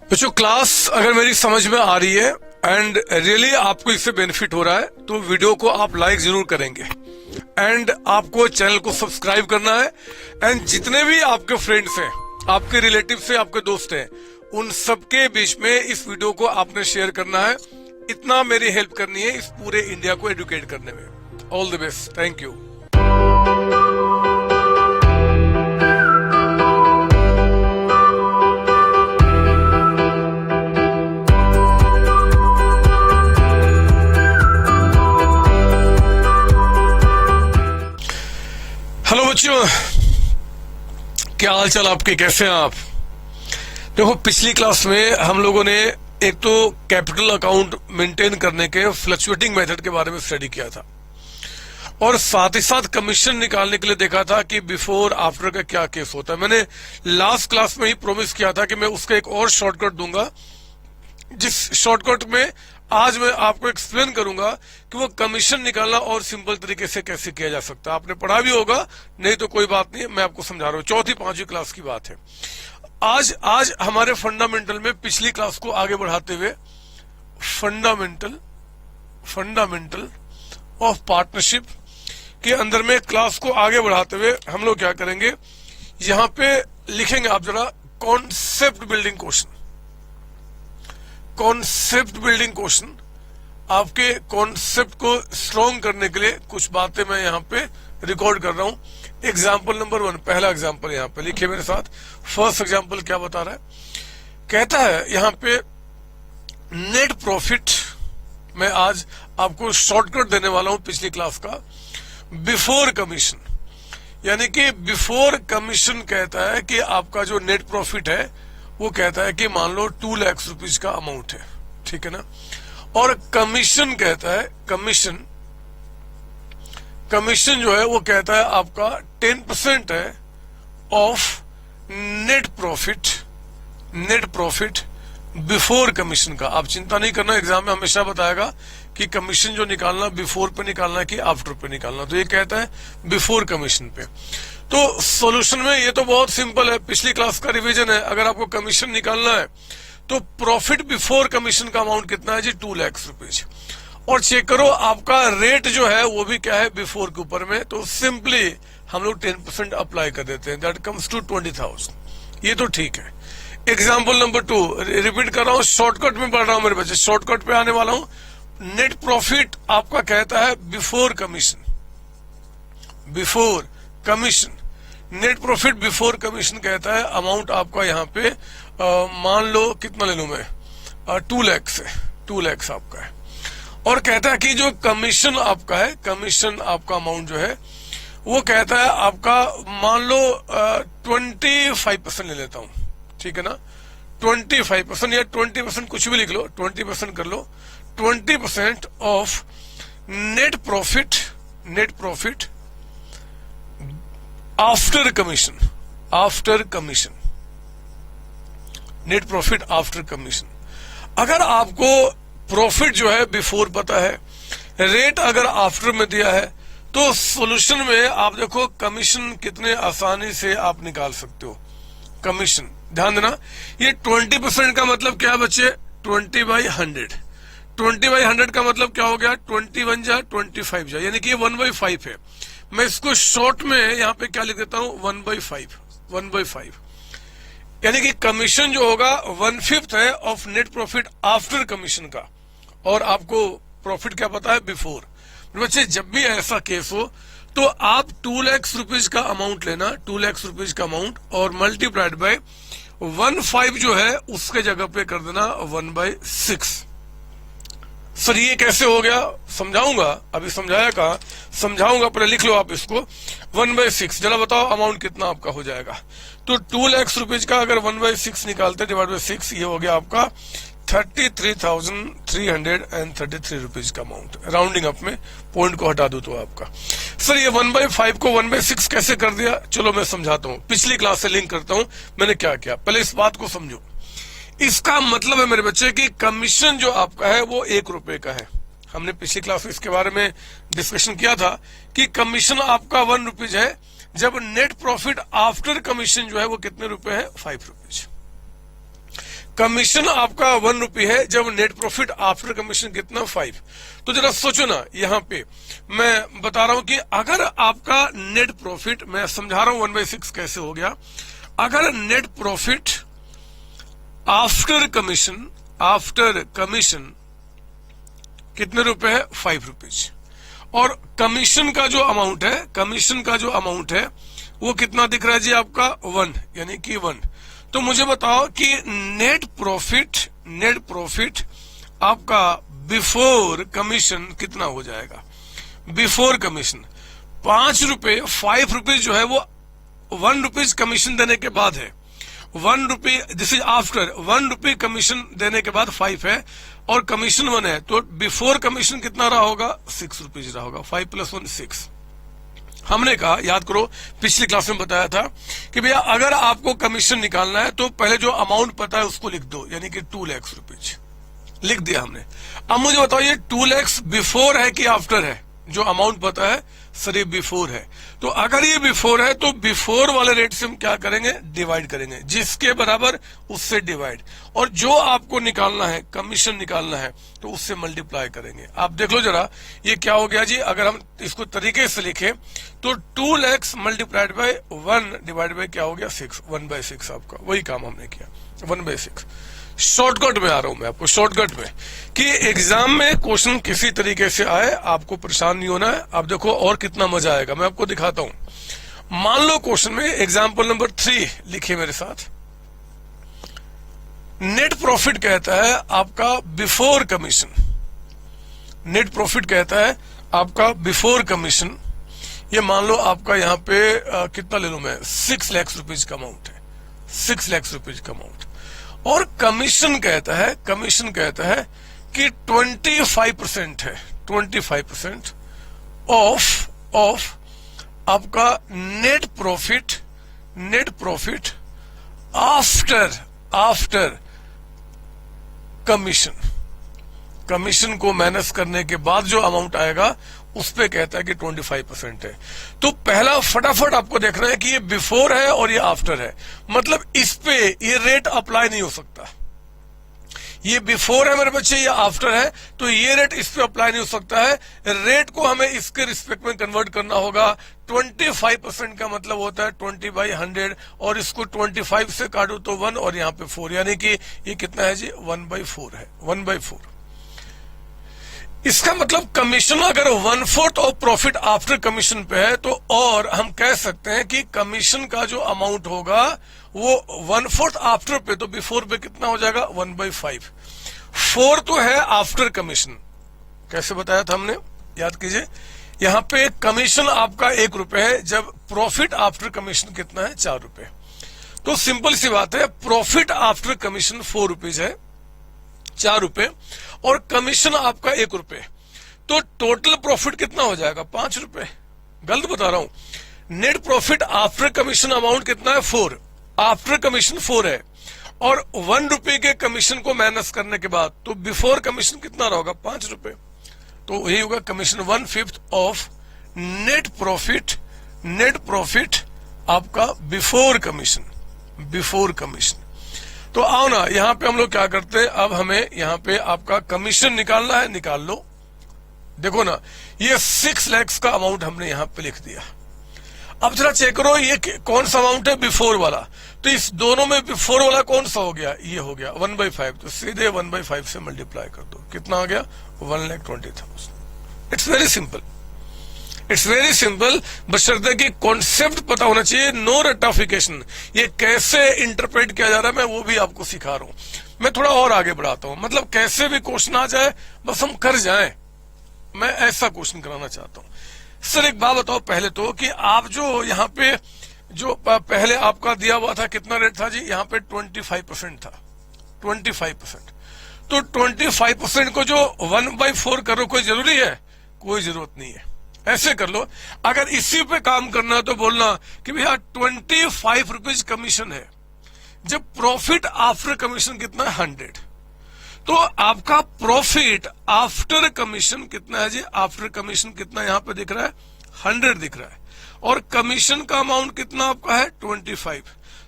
बच्चों, क्लास अगर मेरी समझ में आ रही है एंड रियली आपको इससे बेनिफिट हो रहा है तो वीडियो को आप लाइक जरूर करेंगे एंड आपको चैनल को सब्सक्राइब करना है। एंड जितने भी आपके फ्रेंड्स हैं, आपके रिलेटिव से, आपके दोस्त हैं, उन सबके बीच में इस वीडियो को आपने शेयर करना है। इतना मेरी हेल्प करनी है इस पूरे इंडिया को एडुकेट करने में। All the best, thank you. Hello बच्चों, क्या हाल चाल आपके, कैसे हैं आप? देखो, पिछली क्लास में हम लोगों ने एक तो कैपिटल अकाउंट मेंटेन करने के फ्लक्चुएटिंग मेथड के बारे में स्टडी किया था और साथ ही साथ कमीशन निकालने के लिए देखा था कि बिफोर आफ्टर का क्या केस होता है। मैंने लास्ट क्लास में ही प्रॉमिस किया था कि मैं उसका एक और शॉर्टकट दूंगा, जिस शॉर्टकट में आज मैं आपको एक्सप्लेन करूंगा कि वो कमीशन निकालना और सिंपल तरीके से कैसे किया जा सकता है। आपने पढ़ा भी होगा, नहीं तो कोई बात नहीं, मैं आपको समझा रहा हूं। चौथी पांचवी क्लास की बात है। आज हमारे फंडामेंटल में पिछली क्लास को आगे बढ़ाते हुए फंडामेंटल ऑफ पार्टनरशिप के अंदर में क्लास को आगे बढ़ाते हुए हम लोग क्या करेंगे, यहां पे लिखेंगे आप जरा concept building question. Concept building question, आपके कॉन्सेप्ट को स्ट्रॉन्ग करने के लिए कुछ बातें मैं यहाँ पे रिकॉर्ड कर रहा हूं। एग्जाम्पल नंबर 1, पहला एग्जाम्पल यहाँ पे लिखिए मेरे साथ। फर्स्ट एग्जाम्पल क्या बता रहा है, कहता है यहाँ पे नेट प्रॉफिट। मैं आज आपको शॉर्टकट देने वाला हूं पिछली क्लास का, बिफोर कमीशन। यानी कि बिफोर कमीशन कहता है कि आपका जो नेट प्रॉफिट है वो कहता है कि मान लो 2 लाख रुपीज का अमाउंट है, ठीक है ना। और कमीशन कहता है, कमीशन जो है वो कहता है आपका 10% है of net profit before commission का। आप चिंता नहीं करना, एग्जाम में हमेशा बताएगा कि कमीशन जो निकालना बिफोर पे निकालना है कि आफ्टर पे निकालना। तो ये कहता है बिफोर कमीशन पे। तो सॉल्यूशन में ये तो बहुत सिंपल है, पिछली क्लास का रिवीजन है। अगर आपको कमीशन निकालना है तो प्रॉफिट बिफोर कमीशन का अमाउंट कितना है जी, 2 लाख रुपीज। और चेक करो आपका रेट जो है वो भी क्या है, बिफोर के ऊपर में। तो सिंपली हम लोग 10% अप्लाई कर देते हैं, दैट कम्स टू 20,000। ये तो ठीक है। एग्जाम्पल नंबर 2 रिपीट कर रहा हूं, शॉर्टकट में पढ़ रहा हूं मेरे बच्चे, शॉर्टकट पे आने वाला हूं। नेट प्रॉफिट आपका कहता है before commission, net profit before commission कहता है अमाउंट आपका यहाँ पे मान लो कितना ले लूं मैं, 2 लाख से 2 लाख आपका है। और कहता है कि जो कमीशन आपका है, कमीशन आपका अमाउंट जो है वो कहता है आपका मान लो 25% ले लेता हूं, ठीक है ना। 25% या 20% कुछ भी लिख लो, 20% कर लो। 20% of net profit after commission, net profit after commission. अगर आपको प्रॉफिट जो है बिफोर पता है, रेट अगर आफ्टर में दिया है, तो सॉल्यूशन में आप देखो कमीशन कितने आसानी से आप निकाल सकते हो। कमीशन ध्यान देना, ये 20% का मतलब क्या है बच्चे, 20/100। 20/100 का मतलब क्या हो गया, 21 जा 25 जा, यानी कि ये 1/5 है। मैं इसको शॉर्ट में यहाँ पे क्या लिख देता हूँ, 1/5। यानी कि कमीशन जो होगा 1/5 है of net profit after commission का, और आपको प्रॉफिट क्या पता है, बिफोर। बच्चे जब भी ऐसा केस हो तो आप 2 लाख रुपीज का अमाउंट लेना, 2 लाख रुपीज का अमाउंट, और मल्टीप्लाइड बाय 1/5 जो है उसके जगह पे कर देना 1/6। सर ये कैसे हो गया, समझाऊंगा, अभी समझाया कहा, समझाऊंगा, पहले लिख लो आप इसको। 1/6 जरा बताओ अमाउंट कितना आपका हो जाएगा। तो 2 लाख रुपीज का अगर 1/6 निकालते, डिवाइड बाय 6, ये हो गया आपका 33,333 रुपीज का अमाउंट। राउंडिंग अप में पॉइंट को हटा दो तो आपका। सर ये 1/5 को 1/6 कैसे कर दिया, चलो मैं समझाता हूँ, पिछली क्लास से लिंक करता हूँ मैंने क्या किया। पहले इस बात को समझो। इसका मतलब है मेरे बच्चे कि कमीशन जो आपका है वो 1 रुपए का है। हमने पिछली क्लास में इसके बारे में डिस्कशन किया था कि कमीशन आपका 1 रुपीज है, जब नेट प्रॉफिट आफ्टर कमीशन जो है वो कितने रुपए है, 5 रुपीज। कमीशन आपका 1 रुपये है, जब नेट प्रॉफिट आफ्टर कमीशन कितना 5। तो जरा सोचो ना, यहाँ पे मैं बता रहा हूं कि अगर आपका नेट प्रॉफिट, मैं समझा रहा हूं 1/6 कैसे हो गया। अगर नेट प्रॉफिट आफ्टर कमीशन कितने रुपए है 5 रुपीज, और कमीशन का जो अमाउंट है वो कितना दिख रहा है जी आपका 1, यानी कि 1। तो मुझे बताओ कि नेट प्रॉफिट आपका बिफोर कमीशन कितना हो जाएगा। बिफोर कमीशन 5 रुपीज जो है वो 1 रुपीज कमीशन देने के बाद है। 1 रुपये, दिस इज आफ्टर 1 रुपये कमीशन देने के बाद 5 है, और कमीशन 1 है, तो बिफोर कमीशन कितना रहा होगा 6 रुपीज रहा होगा। 5 + 1 6। हमने कहा, याद करो पिछली क्लास में बताया था कि भैया अगर आपको कमीशन निकालना है तो पहले जो अमाउंट पता है उसको लिख दो, यानी कि 2 लाख रुपीज लिख दिया हमने। अब मुझे बताओ ये 2 लाख बिफोर है कि आफ्टर है। जो अमाउंट पता है सर ये बिफोर है, तो अगर ये बिफोर है तो बिफोर वाले रेट से हम क्या करेंगे, डिवाइड करेंगे, जिसके बराबर उससे डिवाइड, और जो आपको निकालना है कमीशन निकालना है तो उससे मल्टीप्लाई करेंगे। आप देख लो जरा ये क्या हो गया जी। अगर हम इसको तरीके से लिखें तो 2 lakh multiplied by 1 divide by क्या हो गया 6, 1/6 आपका वही काम हमने किया 1/6। शॉर्टकट में आ रहा हूं मैं आपको, शॉर्टकट में, कि एग्जाम में क्वेश्चन किसी तरीके से आए आपको परेशान नहीं होना है। अब देखो और कितना मजा आएगा, मैं आपको दिखाता हूं। मान लो क्वेश्चन में एग्जाम्पल नंबर 3 लिखिए मेरे साथ। नेट प्रॉफिट कहता है आपका बिफोर कमीशन, नेट प्रॉफिट कहता है आपका बिफोर कमीशन। ये मान लो आपका यहाँ पे कितना ले लूं मैं, 6 लाख रुपीज का अमाउंट है, 6 लाख रुपीज का अमाउंट, और कमीशन कहता है कि 25% है, 25% ऑफ आपका नेट प्रॉफिट आफ्टर कमीशन को माइनस करने के बाद जो अमाउंट आएगा उस पे कहता है कि 25% है। तो पहला फटाफट आपको देखना है कि ये बिफोर है और ये आफ्टर है, मतलब इस पे ये रेट अप्लाई नहीं हो सकता। ये बिफोर है मेरे बच्चे, ये आफ्टर है, तो ये रेट इस पे अप्लाई नहीं हो सकता है। रेट को हमें इसके रिस्पेक्ट में कन्वर्ट करना होगा। 25% का मतलब होता है 20/100, और इसको 25 से काटो तो 1 और यहाँ पे 4, यानी कि ये कितना है जी 1/4 है, 1/4। इसका मतलब कमीशन अगर 1/4 ऑफ प्रॉफिट आफ्टर कमीशन पे है तो, और हम कह सकते हैं कि कमीशन का जो अमाउंट होगा वो 1/4 आफ्टर पे, तो बिफोर पे कितना हो जाएगा 1/5। 4 तो है आफ्टर कमीशन, कैसे बताया था हमने, याद कीजिए। यहाँ पे कमीशन आपका 1 रुपए है, जब प्रॉफिट आफ्टर कमीशन कितना है 4 रुपए। तो सिंपल सी बात है, प्रॉफिट आफ्टर कमीशन 4 रुपीज है, 4 रुपए, और कमीशन आपका 1 रुपए, तो टोटल प्रॉफिट कितना हो जाएगा 5 रुपए। गलत बता रहा हूं। Net profit after commission amount कितना है 4, आफ्टर कमीशन 4 है, और 1 रुपए के कमीशन को माइनस करने के बाद तो बिफोर कमीशन कितना होगा 5 रुपए, तो यही होगा कमीशन 1/5 ऑफ नेट प्रॉफिट आपका बिफोर कमीशन। तो आओ ना, यहाँ पे हम लोग क्या करते हैं, अब हमें यहाँ पे आपका कमीशन निकालना है, निकाल लो। देखो ना, ये 6 लाख का अमाउंट हमने यहाँ पे लिख दिया। अब जरा चेक करो ये कौन सा अमाउंट है, बिफोर वाला। तो इस दोनों में बिफोर वाला कौन सा हो गया, ये हो गया 1/5, तो सीधे 1/5 से मल्टीप्लाई कर दो, कितना हो गया 1,20,000। इट्स वेरी सिंपल, बशर्ते कि कॉन्सेप्ट पता होना चाहिए, नो रटाफिकेशन। ये कैसे इंटरप्रेट किया जा रहा है मैं वो भी आपको सिखा रहा हूं। मैं थोड़ा और आगे बढ़ाता हूं, मतलब कैसे भी क्वेश्चन आ जाए बस हम कर जाएं, मैं ऐसा क्वेश्चन कराना चाहता हूं। सर एक बात बताओ पहले तो, कि आप जो यहाँ पे जो पहले आपका दिया हुआ था कितना रेट था जी, यहाँ पे 25% था, 25%। तो 25% को जो 1/4 करो, कोई जरूरी है, कोई जरूरत नहीं है। ऐसे कर लो, अगर इसी पे काम करना तो बोलना कि भैया 25 रुपीज कमीशन है, जब प्रॉफिट आफ्टर कमीशन कितना है 100, तो आपका प्रॉफिट आफ्टर कमीशन कितना है जी, आफ्टर कमीशन कितना यहाँ पे दिख रहा है 100 दिख रहा है, और कमीशन का अमाउंट कितना आपका है 25।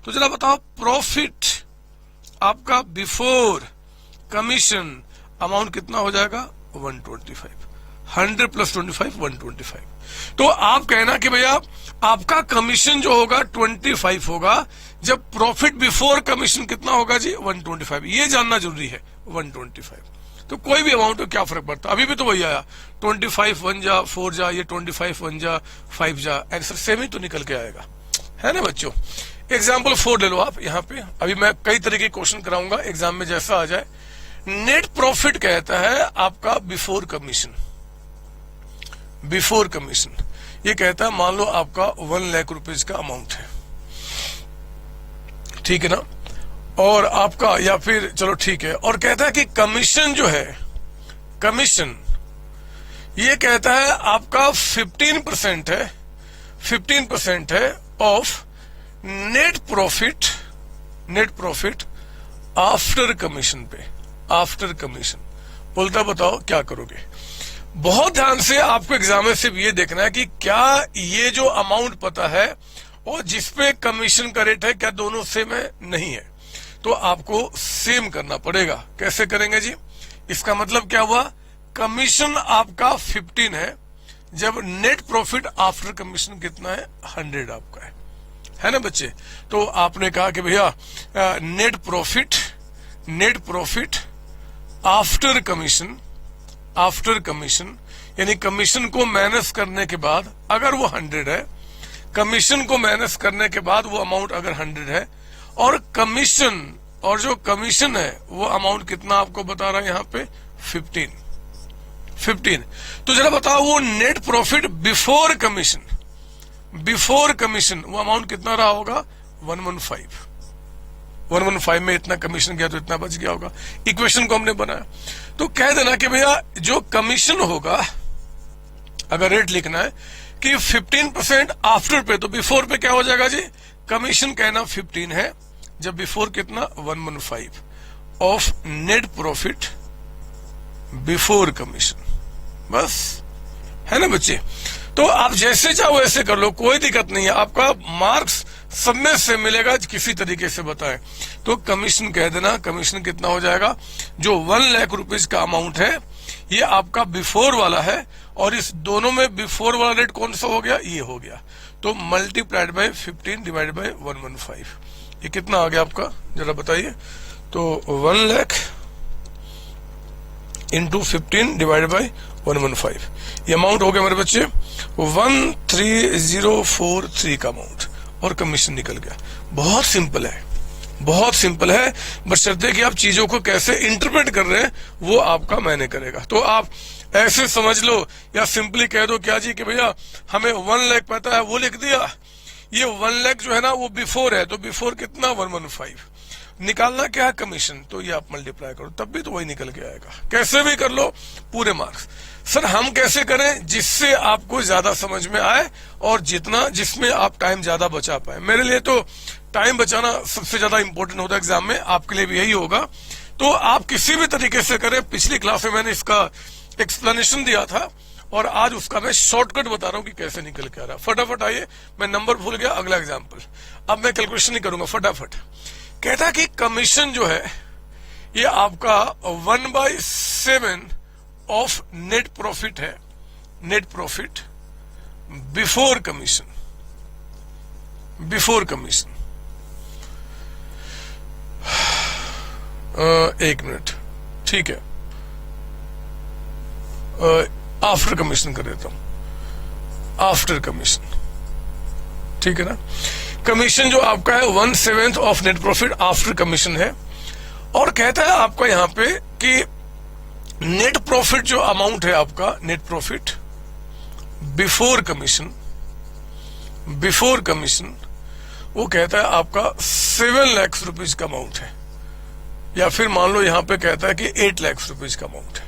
तो जरा बताओ प्रॉफिट आपका बिफोर कमीशन अमाउंट कितना हो जाएगा 125। 100 प्लस 25 125। तो आप कहना कि भैया आपका कमीशन जो होगा 25 होगा, जब प्रॉफिट बिफोर कमीशन कितना होगा जी 125। ये जानना जरूरी है 125। तो कोई भी अमाउंट क्या फर्क पड़ता, अभी भी तो वही आया 25 1 जा 4 जा, ये 25 1 जा 5 जा, आंसर सेम ही तो निकल के आएगा, है ना बच्चों। एग्जाम्पल 4 ले लो आप यहाँ पे। अभी मैं कई तरह के क्वेश्चन कराऊंगा एग्जाम में जैसा आ जाए। नेट प्रॉफिट कहता है आपका बिफोर कमीशन। बिफोर कमीशन ये कहता है मान लो आपका 1 लाख रुपीज का अमाउंट है, ठीक है ना, और आपका या फिर चलो ठीक है, और कहता है कि कमीशन जो है, कमीशन ये कहता है आपका 15% है, 15% है of net profit, net profit after commission पे, आफ्टर कमीशन। बोलता बताओ क्या करोगे। बहुत ध्यान से आपको एग्जाम में सिर्फ ये देखना है कि क्या ये जो अमाउंट पता है और जिसपे कमीशन का रेट है क्या दोनों सेम है, नहीं है, तो आपको सेम करना पड़ेगा। कैसे करेंगे जी, इसका मतलब क्या हुआ, कमीशन आपका 15 है, जब नेट प्रॉफिट आफ्टर कमीशन कितना है 100 आपका है ना बच्चे। तो आपने कहा कि भैया net profit, net profit after commission, after commission यानी कमीशन को माइनस करने के बाद अगर वो 100 है, कमीशन को माइनस करने के बाद वो अमाउंट अगर 100 है, और कमीशन और जो कमीशन है वो अमाउंट कितना आपको बता रहा है यहाँ पे 15। तो जरा बताओ वो net profit before commission, before commission वो अमाउंट कितना रहा होगा 115। 115 में इतना कमीशन गया तो इतना बच गया होगा। इक्वेशन को हमने बनाया तो कह देना कि भैया जो कमीशन होगा, अगर रेट लिखना है कि 15% आफ्टर पे, तो बिफोर पे क्या हो जाएगा जी, कमीशन कहना 15 है, जब बिफोर कितना 115 of net profit before commission, बस, है ना बच्चे। तो आप जैसे चाहो वैसे कर लो, कोई दिक्कत नहीं है, आपका मार्क्स सब में से मिलेगा, किसी तरीके से बताएं। तो कमीशन कह देना, कमीशन कितना हो जाएगा, जो 1 लाख रुपीज का अमाउंट है ये आपका बिफोर वाला है, और इस दोनों में बिफोर वाला रेट कौन सा हो गया, ये हो गया, तो मल्टीप्लाइड बाय 15 डिवाइड बाय 115, ये कितना आ गया आपका जरा बताइए। तो 1 लाख इंटू 15 डिवाइड बाय 115, ये अमाउंट हो गया मेरे बच्चे 13043 का अमाउंट, और कमीशन निकल गया। बहुत सिंपल है, बहुत सिंपल है, बशर्ते कि आप चीजों को कैसे इंटरप्रेट कर रहे हैं वो आपका मायने करेगा। तो आप ऐसे समझ लो या सिंपली कह दो क्या जी कि भैया हमें 1 लाख पता है, वो लिख दिया। ये 1 लाख जो है ना वो बिफोर है, तो बिफोर कितना 115, निकालना क्या है कमीशन, तो ये आप मल्टीप्लाई करो तब भी तो वही निकल के आएगा। कैसे भी कर लो पूरे मार्क्स। सर हम कैसे करें जिससे आपको ज्यादा समझ में आए और जितना जिसमें आप टाइम ज्यादा बचा पाए। मेरे लिए तो टाइम बचाना सबसे ज्यादा इंपॉर्टेंट होता है एग्जाम में, आपके लिए भी यही होगा। तो आप किसी भी तरीके से करें, पिछली क्लास में मैंने इसका एक्सप्लेनेशन दिया था और आज उसका मैं शॉर्टकट बता रहा हूं कि कैसे निकल के आ रहा है। फटाफट आइए, मैं नंबर भूल गया, अगला एग्जाम्पल। अब मैं कैलकुलेशन नहीं करूंगा, फटाफट। कहता कि कमीशन जो है ये आपका 1/7 ऑफ नेट प्रॉफिट है, net profit before commission, before commission. एक मिनट, ठीक है, आफ्टर कमीशन कर देता हूं, आफ्टर कमीशन, ठीक है ना। कमीशन जो आपका है 1/7 of net profit after commission है, और कहता है आपका यहां पे कि नेट प्रॉफिट जो अमाउंट है आपका, net profit before commission, before commission वो कहता है आपका 7 लाख रुपीज का अमाउंट है, या फिर मान लो यहां पे कहता है कि 8 लाख रुपीज का अमाउंट है।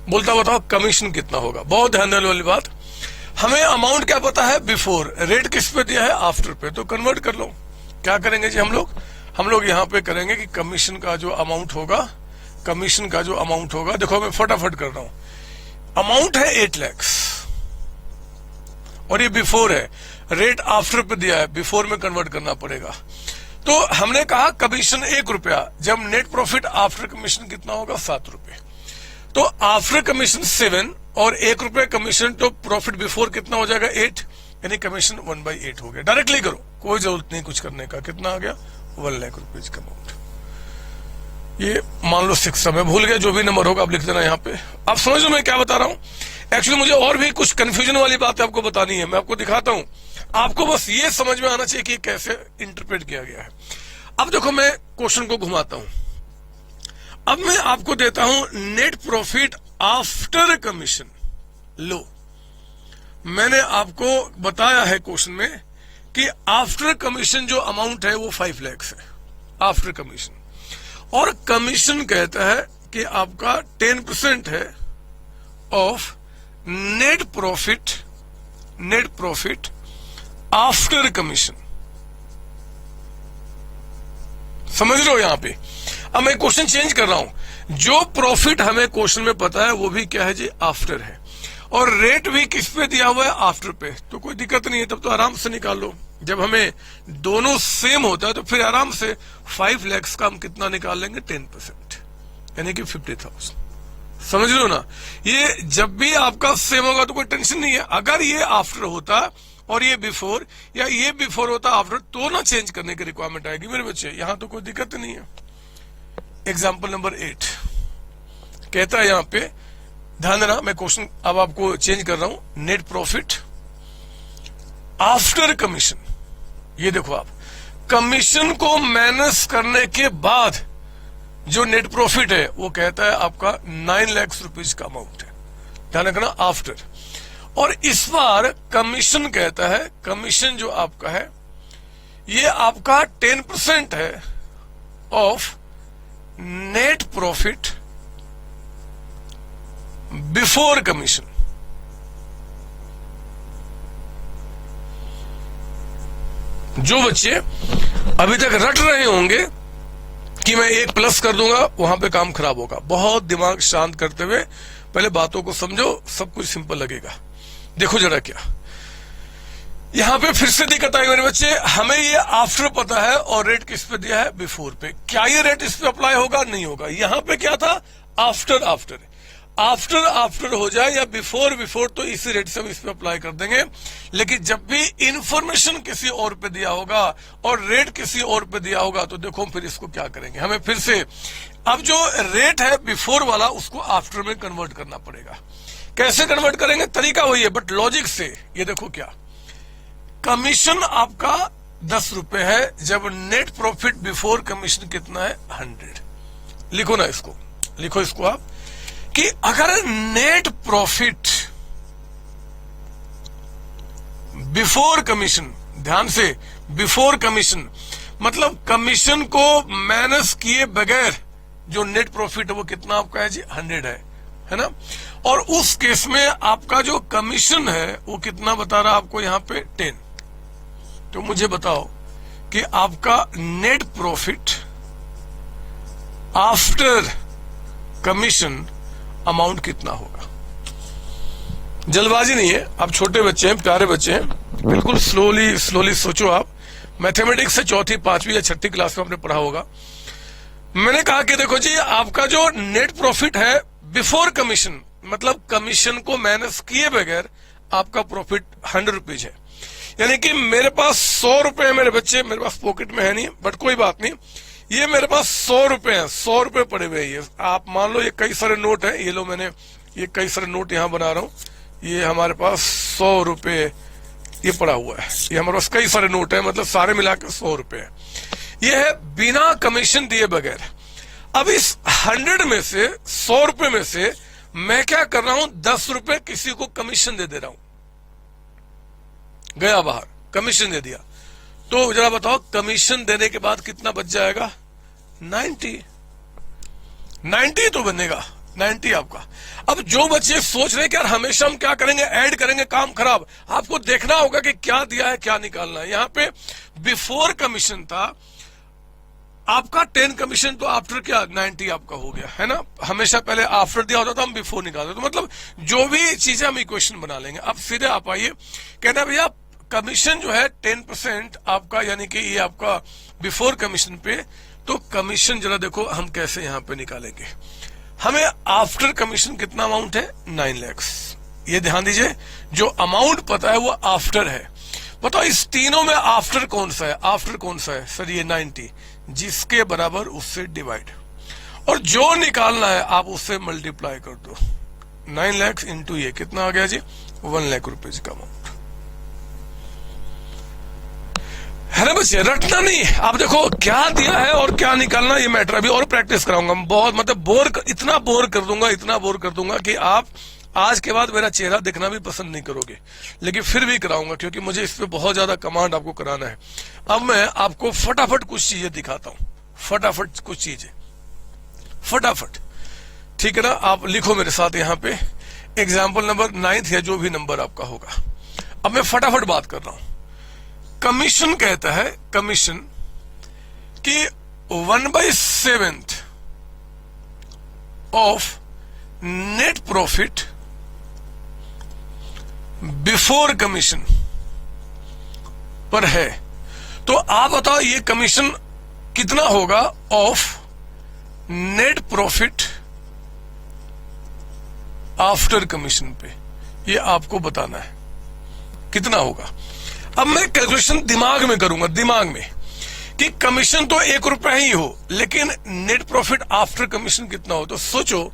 बोलता बताओ कमीशन कितना होगा। बहुत ध्यान देने वाली बात, हमें अमाउंट क्या पता है बिफोर, रेट किस पे दिया है आफ्टर पे, तो कन्वर्ट कर लो। क्या करेंगे जी हम लोग यहां पे करेंगे कि कमीशन का जो अमाउंट होगा, कमीशन का जो अमाउंट होगा, देखो मैं फटाफट कर रहा हूं, अमाउंट है 8 लाख और ये बिफोर है, रेट आफ्टर पे दिया है, बिफोर में कन्वर्ट करना पड़ेगा। तो हमने कहा कमीशन 1 रुपया, जब नेट प्रॉफिट आफ्टर कमीशन कितना होगा 7 रुपए। तो आफ्टर कमीशन 7 और 1 रुपये कमीशन, तो प्रॉफिट बिफोर कितना हो जाएगा 8, यानी कमीशन 1/8 हो गया। डायरेक्टली करो, कोई जरूरत नहीं कुछ करने का। कितना आ गया 1 लाख रुपीज का अमाउंट। ये मान लो 6, मैं भूल गया, जो भी नंबर होगा आप लिख देना यहाँ पे। आप समझ लो मैं क्या बता रहा हूँ। एक्चुअली मुझे और भी कुछ कंफ्यूजन वाली बात आपको बतानी है, मैं आपको दिखाता हूँ। आपको बस ये समझ में आना चाहिए कि कैसे इंटरप्रेट किया गया है। अब देखो मैं क्वेश्चन को घुमाता हूं। अब मैं आपको देता हूं नेट प्रॉफिट आफ्टर कमीशन। लो, मैंने आपको बताया है क्वेश्चन में कि आफ्टर कमीशन जो अमाउंट है वो 5 लाख है आफ्टर कमीशन, और कमीशन कहता है कि आपका 10% है of net profit after commission. समझ लो यहां पे। अब मैं क्वेश्चन चेंज कर रहा हूं। जो प्रॉफिट हमें क्वेश्चन में पता है वो भी क्या है जी, आफ्टर है, और रेट भी किस पे दिया हुआ है, आफ्टर पे। तो कोई दिक्कत नहीं है, तब तो आराम से निकाल लो। जब हमें दोनों सेम होता है तो फिर आराम से 5 लाख का हम कितना निकाल लेंगे 10%, यानी कि 50,000। समझ लो ना, ये जब भी आपका सेम होगा तो कोई टेंशन नहीं है। अगर ये आफ्टर होता और ये बिफोर, या ये बिफोर होता आफ्टर, तो ना चेंज करने की रिक्वायरमेंट आएगी मेरे बच्चे। यहां तो कोई दिक्कत नहीं है। एग्जाम्पल नंबर 8 कहता है यहां पे, ध्यान देना, मैं क्वेश्चन अब आपको चेंज कर रहा हूं। नेट प्रॉफिट आफ्टर कमीशन, ये देखो आप, कमीशन को माइनस करने के बाद जो नेट प्रॉफिट है वो कहता है आपका 9 लाख रुपीज का अमाउंट है। ध्यान रखना, आफ्टर। और इस बार कमीशन कहता है, कमीशन जो आपका है ये आपका 10% है of net profit before commission. जो बच्चे अभी तक रट रहे होंगे कि मैं 1 प्लस कर दूंगा, वहां पे काम खराब होगा। बहुत दिमाग शांत करते हुए पहले बातों को समझो, सब कुछ सिंपल लगेगा। देखो जरा क्या यहां पे फिर से दिक्कत आई मेरे बच्चे। हमें ये आफ्टर पता है और रेट किस पे दिया है, बिफोर पे। क्या ये रेट इस पे अप्लाई होगा, नहीं होगा। यहां पे क्या था, आफ्टर आफ्टर हो जाए या बिफोर तो इसी रेट से हम इस पे अप्लाई कर देंगे। लेकिन जब भी इंफॉर्मेशन किसी और पे दिया होगा और रेट किसी और पे दिया होगा तो देखो फिर इसको क्या करेंगे, हमें फिर से अब जो रेट है बिफोर वाला उसको आफ्टर में कन्वर्ट करना पड़ेगा। कैसे कन्वर्ट करेंगे, तरीका वही है बट लॉजिक से। ये देखो क्या, कमीशन आपका 10 रुपए है, जब नेट प्रॉफिट बिफोर कमीशन कितना है 100। लिखो ना इसको, लिखो इसको आप कि अगर नेट प्रॉफिट बिफोर कमीशन, ध्यान से, बिफोर कमीशन मतलब कमीशन को माइनस किए बगैर जो नेट प्रॉफिट है वो कितना आपका है जी 100 है ना। और उस केस में आपका जो कमीशन है वो कितना बता रहा आपको यहां पे 10। तो मुझे बताओ कि आपका net profit after commission amount कितना होगा। जल्दबाजी नहीं है, आप छोटे बच्चे हैं, प्यारे बच्चे हैं, बिल्कुल स्लोली सोचो। आप मैथमेटिक्स से 4th, 5वीं या 6ठी क्लास में आपने पढ़ा होगा। मैंने कहा कि देखो जी, आपका जो नेट प्रॉफिट है बिफोर कमीशन मतलब कमीशन को माइनस किए बगैर आपका प्रॉफिट 100 रुपीज है। यानी कि मेरे पास 100 रुपए है मेरे बच्चे, मेरे पास पॉकेट में है नहीं बट कोई बात नहीं, ये मेरे पास 100 रुपए हैं, 100 रुपए पड़े हुए हैं। आप मान लो ये कई सारे नोट हैं, ये लो मैंने ये कई सारे नोट यहां बना रहा हूं, ये हमारे पास 100 रुपए ये पड़ा हुआ है, ये हमारे पास कई सारे नोट है, मतलब सारे मिलाकर 100 रुपए है। ये है बिना कमीशन दिए बगैर। अब इस 100 में से 100 रुपए में से मैं क्या कर रहा हूं, 10 रुपए किसी को कमीशन दे रहा हूं, गया बाहर कमीशन दे दिया। तो जरा बताओ कमीशन देने के बाद कितना बच जाएगा, 90 तो बनेगा 90 आपका। अब जो बच्चे सोच रहे हैं कि यार हमेशा हम क्या करेंगे, ऐड करेंगे, काम खराब। आपको देखना होगा कि क्या दिया है क्या निकालना है। यहां पे बिफोर कमीशन था आपका 10 कमीशन, तो आफ्टर क्या 90 आपका हो गया है ना। हमेशा पहले आफ्टर दिया होता था, हम बिफोर निकालते। तो मतलब जो भी चीजें हम इक्वेशन बना लेंगे। अब सीधे आप आइए, कहना भैया कमीशन जो है 10% आपका, यानी कि ये आपका बिफोर कमीशन पे, तो कमीशन जरा देखो हम कैसे यहां पे निकालेंगे। हमें आफ्टर कमीशन कितना अमाउंट है, 9 लाख। ये ध्यान दीजिए, जो अमाउंट पता है वो आफ्टर है। बताओ इस तीनों में आफ्टर कौन सा है, आफ्टर कौन सा है सर, ये 90, जिसके बराबर उससे डिवाइड, और जो निकालना है आप उससे मल्टीप्लाई कर दो। 9 लाख इंटू ये कितना आ गया जी, 1 लाख रुपए का अमाउंट है ना बच्चे। रटना नहीं, आप देखो क्या दिया है और क्या निकालना, ये मैटर अभी और प्रैक्टिस कराऊंगा। बहुत मतलब इतना बोर कर दूंगा कि आप आज के बाद मेरा चेहरा दिखना भी पसंद नहीं करोगे, लेकिन फिर भी कराऊंगा क्योंकि मुझे इस पे बहुत ज्यादा कमांड आपको कराना है। अब मैं आपको फटाफट कुछ चीजें दिखाता हूं, फटाफट कुछ चीजें, फटाफट, ठीक है ना। आप लिखो मेरे साथ यहाँ पे एग्जाम्पल नंबर 9 या जो भी नंबर आपका होगा। अब मैं फटाफट बात कर रहा हूं। कमीशन कहता है, कमीशन कि 1/7 of net profit before commission पर है। तो आप बताओ ये कमीशन कितना होगा of net profit after commission पे, ये आपको बताना है कितना होगा। अब मैं कैलकुलेशन दिमाग में करूंगा, दिमाग में, कि कमीशन तो 1 रुपया ही हो, लेकिन नेट प्रॉफिट आफ्टर कमीशन कितना हो। तो सोचो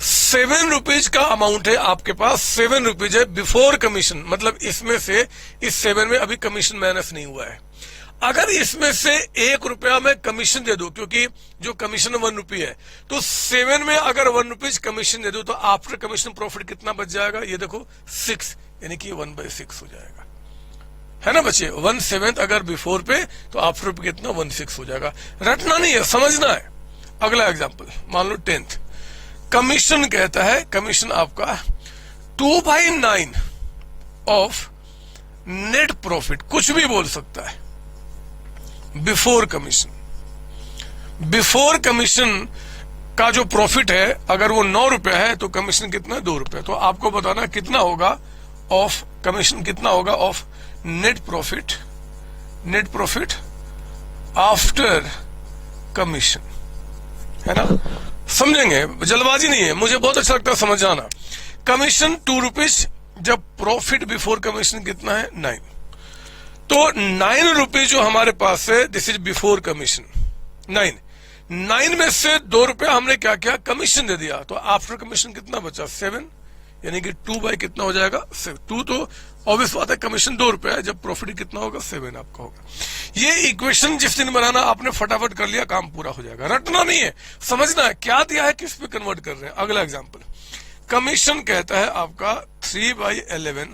7 रुपीज का अमाउंट है आपके पास, 7 रुपीज है बिफोर कमीशन, मतलब इसमें से इस 7 में अभी कमीशन माइनस नहीं हुआ है। अगर इसमें से 1 रुपया मैं कमीशन दे दूं, क्योंकि जो कमीशन 1 रुपी है, तो 7 में अगर 1 रुपीज कमीशन दे दूं तो आफ्टर कमीशन प्रॉफिट कितना बच जाएगा, ये देखो 6, यानी कि 1/6 हो जाएगा, है ना बच्चे। 1/7 अगर बिफोर पे तो आफ्टर पे कितना, 1/6 हो जाएगा। रटना नहीं है, समझना है। अगला एग्जांपल मान लो 10th, कमीशन कहता है, कमीशन आपका 2/9 ऑफ नेट प्रॉफिट, कुछ भी बोल सकता है, बिफोर कमीशन। बिफोर कमीशन का जो प्रॉफिट है अगर वो 9 रुपया है तो कमीशन कितना, 2 रुपया। तो आपको बताना कितना होगा ऑफ कमीशन, कितना होगा of net profit, net profit after commission, है ना। समझेंगे, जल्दबाजी नहीं है, मुझे बहुत अच्छा लगता है समझ आना। कमीशन 2 रुपीज, जब प्रॉफिट बिफोर कमीशन कितना है, 9। तो 9 रुपीज जो हमारे पास है, दिस इज बिफोर कमीशन, 9 में से 2 रुपया हमने क्या किया, कमीशन दे दिया। तो आफ्टर कमीशन कितना बचा, 7, यानी कि 2 बाई कितना हो जाएगा, 2। तो ऑब्वियस बात है कमीशन 2 रुपया है, जब प्रॉफिट कितना होगा, 7 आपका होगा। ये इक्वेशन जिस दिन बनाना आपने फटाफट कर लिया, काम पूरा हो जाएगा। रटना नहीं है, समझना है क्या दिया है, किस पे कन्वर्ट कर रहे हैं। अगला एग्जांपल, कमीशन कहता है आपका 3/11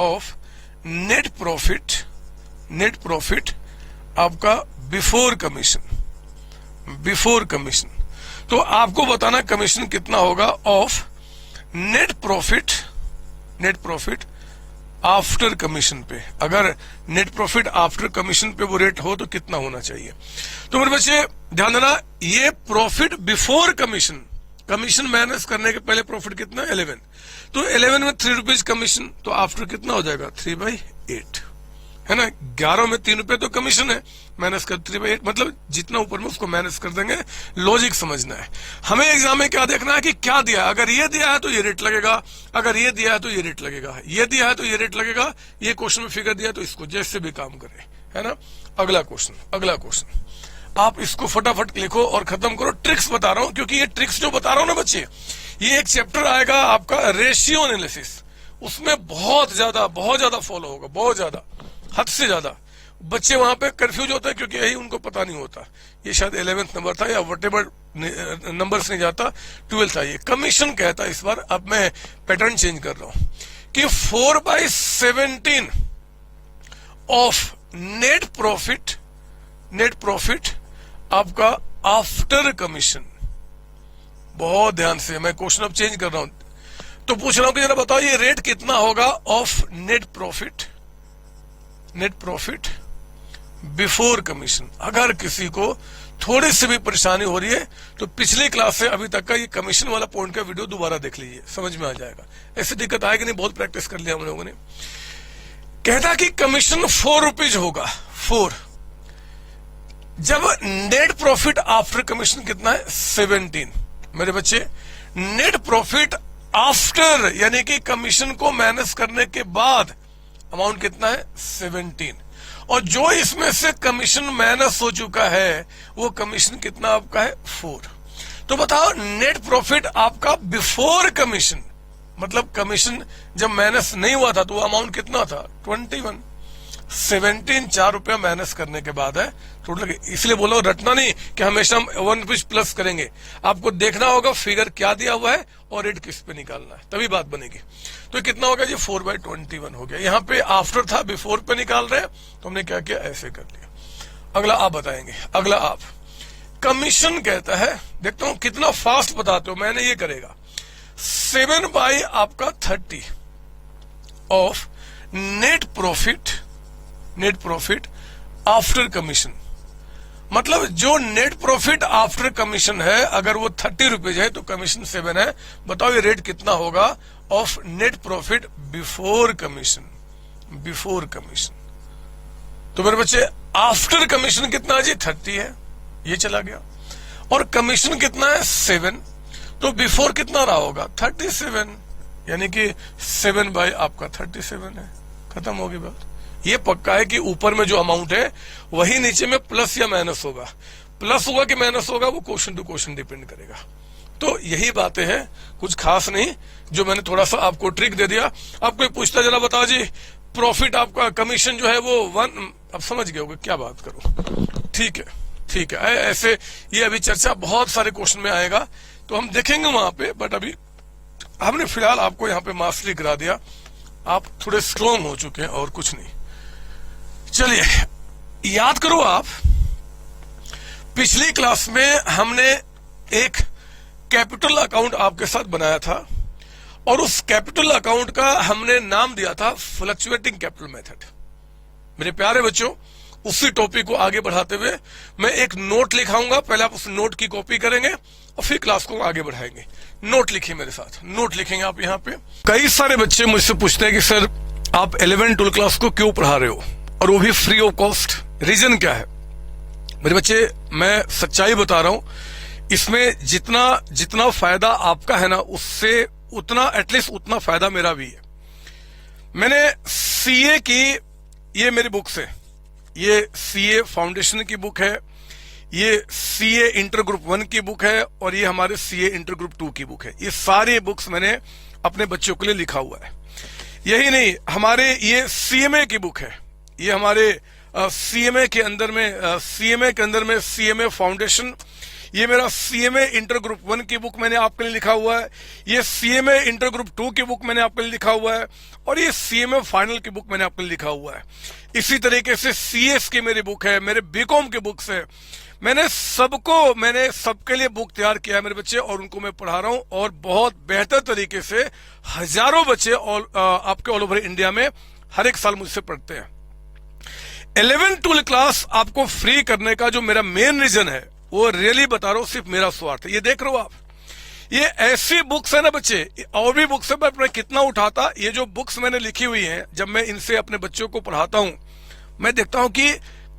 of net profit, net profit आपका बिफोर कमीशन, बिफोर कमीशन। तो आपको बताना कमीशन कितना होगा of net profit, net profit after commission पे। अगर नेट प्रॉफिट आफ्टर कमीशन पे वो रेट हो तो कितना होना चाहिए। तो मेरे बच्चे ध्यान देना, ये profit before commission, commission minus करने के पहले प्रॉफिट कितना, 11। तो 11 में 3 रुपीज कमीशन, तो आफ्टर कितना हो जाएगा, 3/8, है ना। 11 में 3 रुपए तो कमीशन है, माइनस कर 3/8, मतलब जितना ऊपर में उसको माइनस कर देंगे। लॉजिक समझना है हमें। एग्जाम में क्या देखना है कि क्या दिया है। अगर ये दिया है तो ये रेट लगेगा, अगर ये दिया है तो ये रेट लगेगा, ये दिया है तो ये रेट लगेगा। ये क्वेश्चन में फिगर दिया तो इसको जैसे भी काम करे, है ना। अगला क्वेश्चन, अगला क्वेश्चन, आप इसको फटाफट लिखो और खत्म करो। ट्रिक्स बता रहा हूं, क्योंकि ये ट्रिक्स जो बता रहा हूं ना बच्चे, ये एक चैप्टर आएगा आपका रेशियो एनालिसिस, उसमें बहुत ज्यादा फॉलो होगा, बहुत ज्यादा, हद से ज्यादा। बच्चे वहां पे कंफ्यूज होते हैं क्योंकि यही उनको पता नहीं होता। ये शायद 11th नंबर था या वटेवर नंबर से नहीं जाता, 12th था ये। कमीशन कहता है इस बार, अब मैं पैटर्न चेंज कर रहा हूं कि 4/17 of net profit, net profit आपका आफ्टर कमीशन। बहुत ध्यान से, मैं क्वेश्चन अब चेंज कर रहा हूं, तो पूछ रहा हूं कि जरा बताओ ये रेट कितना होगा of net profit, net profit before commission. अगर किसी को थोड़ी सी भी परेशानी हो रही है तो पिछली क्लास से अभी तक का ये कमीशन वाला पॉइंट का वीडियो दोबारा देख लीजिए, समझ में आ जाएगा। ऐसी दिक्कत आएगी नहीं, बहुत प्रैक्टिस कर लिया हम लोगों ने। कहता कि कमीशन 4 रुपीज होगा, 4। जब नेट प्रॉफिट आफ्टर कमीशन कितना है, 17। मेरे बच्चे, नेट प्रॉफिट आफ्टर यानी कि कमीशन को माइनस करने के बाद अमाउंट कितना है, 17। और जो इसमें से कमीशन माइनस हो चुका है वो कमीशन कितना आपका है, 4। तो बताओ नेट प्रॉफिट आपका बिफोर कमीशन, मतलब कमीशन जब माइनस नहीं हुआ था तो वो अमाउंट कितना था, 21। 17 4 रुपया माइनस करने के बाद है टोटल। इसलिए बोलो रटना नहीं कि हमेशा हम 1 रुपीज प्लस करेंगे, आपको देखना होगा फिगर क्या दिया हुआ है और रेट किस पे निकालना है, तभी बात बनेगी। तो कितना होगा जी, 4/21 हो गया। यहाँ पे आफ्टर था, बिफोर पे निकाल रहे हैं तो हमने क्या किया, ऐसे कर लिया। अगला आप बताएंगे, अगला आप कमीशन कहता है, देखता हूं कितना फास्ट बताते हो, मैंने ये करेगा 7/30 of net profit after commission. मतलब जो नेट प्रॉफिट आफ्टर कमीशन है अगर वो 30 रुपीज है तो कमीशन 7 है। बताओ ये रेट कितना होगा of net profit before commission, before commission. तो मेरे बच्चे आफ्टर कमीशन कितना जी, 30 है, ये चला गया। और कमीशन कितना है, 7। तो बिफोर कितना रहा होगा, 37, यानी कि 7/37 है। खत्म होगी बात। ये पक्का है कि ऊपर में जो अमाउंट है वही नीचे में प्लस या माइनस होगा। प्लस होगा कि माइनस होगा वो क्वेश्चन टू क्वेश्चन डिपेंड करेगा। तो यही बातें हैं, कुछ खास नहीं, जो मैंने थोड़ा सा आपको ट्रिक दे दिया। आप कोई पूछता जरा बताओ जी प्रॉफिट आपका कमीशन जो है वो 1, अब समझ गए होगे क्या बात करूं। ठीक है, ठीक है, ऐसे ये अभी चर्चा बहुत सारे क्वेश्चन में आएगा तो हम देखेंगे वहां पे, बट अभी हमने फिलहाल आपको यहाँ पे मास्टरी करा दिया। आप थोड़े स्ट्रॉन्ग हो चुके हैं और कुछ नहीं। चलिए याद करो, आप पिछली क्लास में हमने एक कैपिटल अकाउंट आपके साथ बनाया था और उस कैपिटल अकाउंट का हमने नाम दिया था फ्लक्चुएटिंग कैपिटल मेथड। मेरे प्यारे बच्चों, उसी टॉपिक को आगे बढ़ाते हुए मैं एक नोट लिखाऊंगा, पहले आप उस नोट की कॉपी करेंगे और फिर क्लास को आगे बढ़ाएंगे। नोट लिखिए मेरे साथ, नोट लिखेंगे आप यहाँ पे। कई सारे बच्चे मुझसे पूछते हैं कि सर आप 11-12 क्लास को क्यों पढ़ा रहे हो और वो भी फ्री ऑफ कॉस्ट, रीजन क्या है? मेरे बच्चे मैं सच्चाई बता रहा हूं, इसमें जितना फायदा आपका है ना उससे उतना एटलीस्ट उतना फायदा मेरा भी है। मैंने सीए की, ये मेरी बुक्स है, ये सीए फाउंडेशन की बुक है, ये सीए इंटर ग्रुप 1 की बुक है और ये हमारे सीए इंटर ग्रुप 2 की बुक है। ये सारी बुक्स मैंने अपने बच्चों के लिए लिखा हुआ है। यही नहीं, हमारे ये सीएमए की बुक है, ये हमारे सीएमए के अंदर में सीएमए फाउंडेशन, ये मेरा सीएमए इंटर ग्रुप 1 की बुक मैंने आपके लिए लिखा हुआ है, ये सीएमए इंटर ग्रुप 2 की बुक मैंने आपके लिए लिखा हुआ है और ये सीएमए फाइनल की बुक मैंने आपके लिए लिखा हुआ है। इसी तरीके से सीएस की मेरी बुक है, मेरे बीकॉम की बुक्स है। मैंने सबके लिए बुक तैयार किया है मेरे बच्चे और उनको मैं पढ़ा रहा हूं और बहुत बेहतर तरीके से हजारों बच्चे आपके ऑल ओवर इंडिया में हर एक साल मुझसे पढ़ते हैं। 11-12 क्लास आपको फ्री करने का जो मेरा मेन रीजन है वो रियली बता रहा हूं, सिर्फ मेरा स्वार्थ है। ये देख रहे हो आप, ये ऐसी बुक्स है ना बच्चे, और भी बुक्स है, मैं कितना उठाता। ये जो बुक्स मैंने लिखी हुई हैं, जब मैं इनसे अपने बच्चों को पढ़ाता हूं मैं देखता हूं कि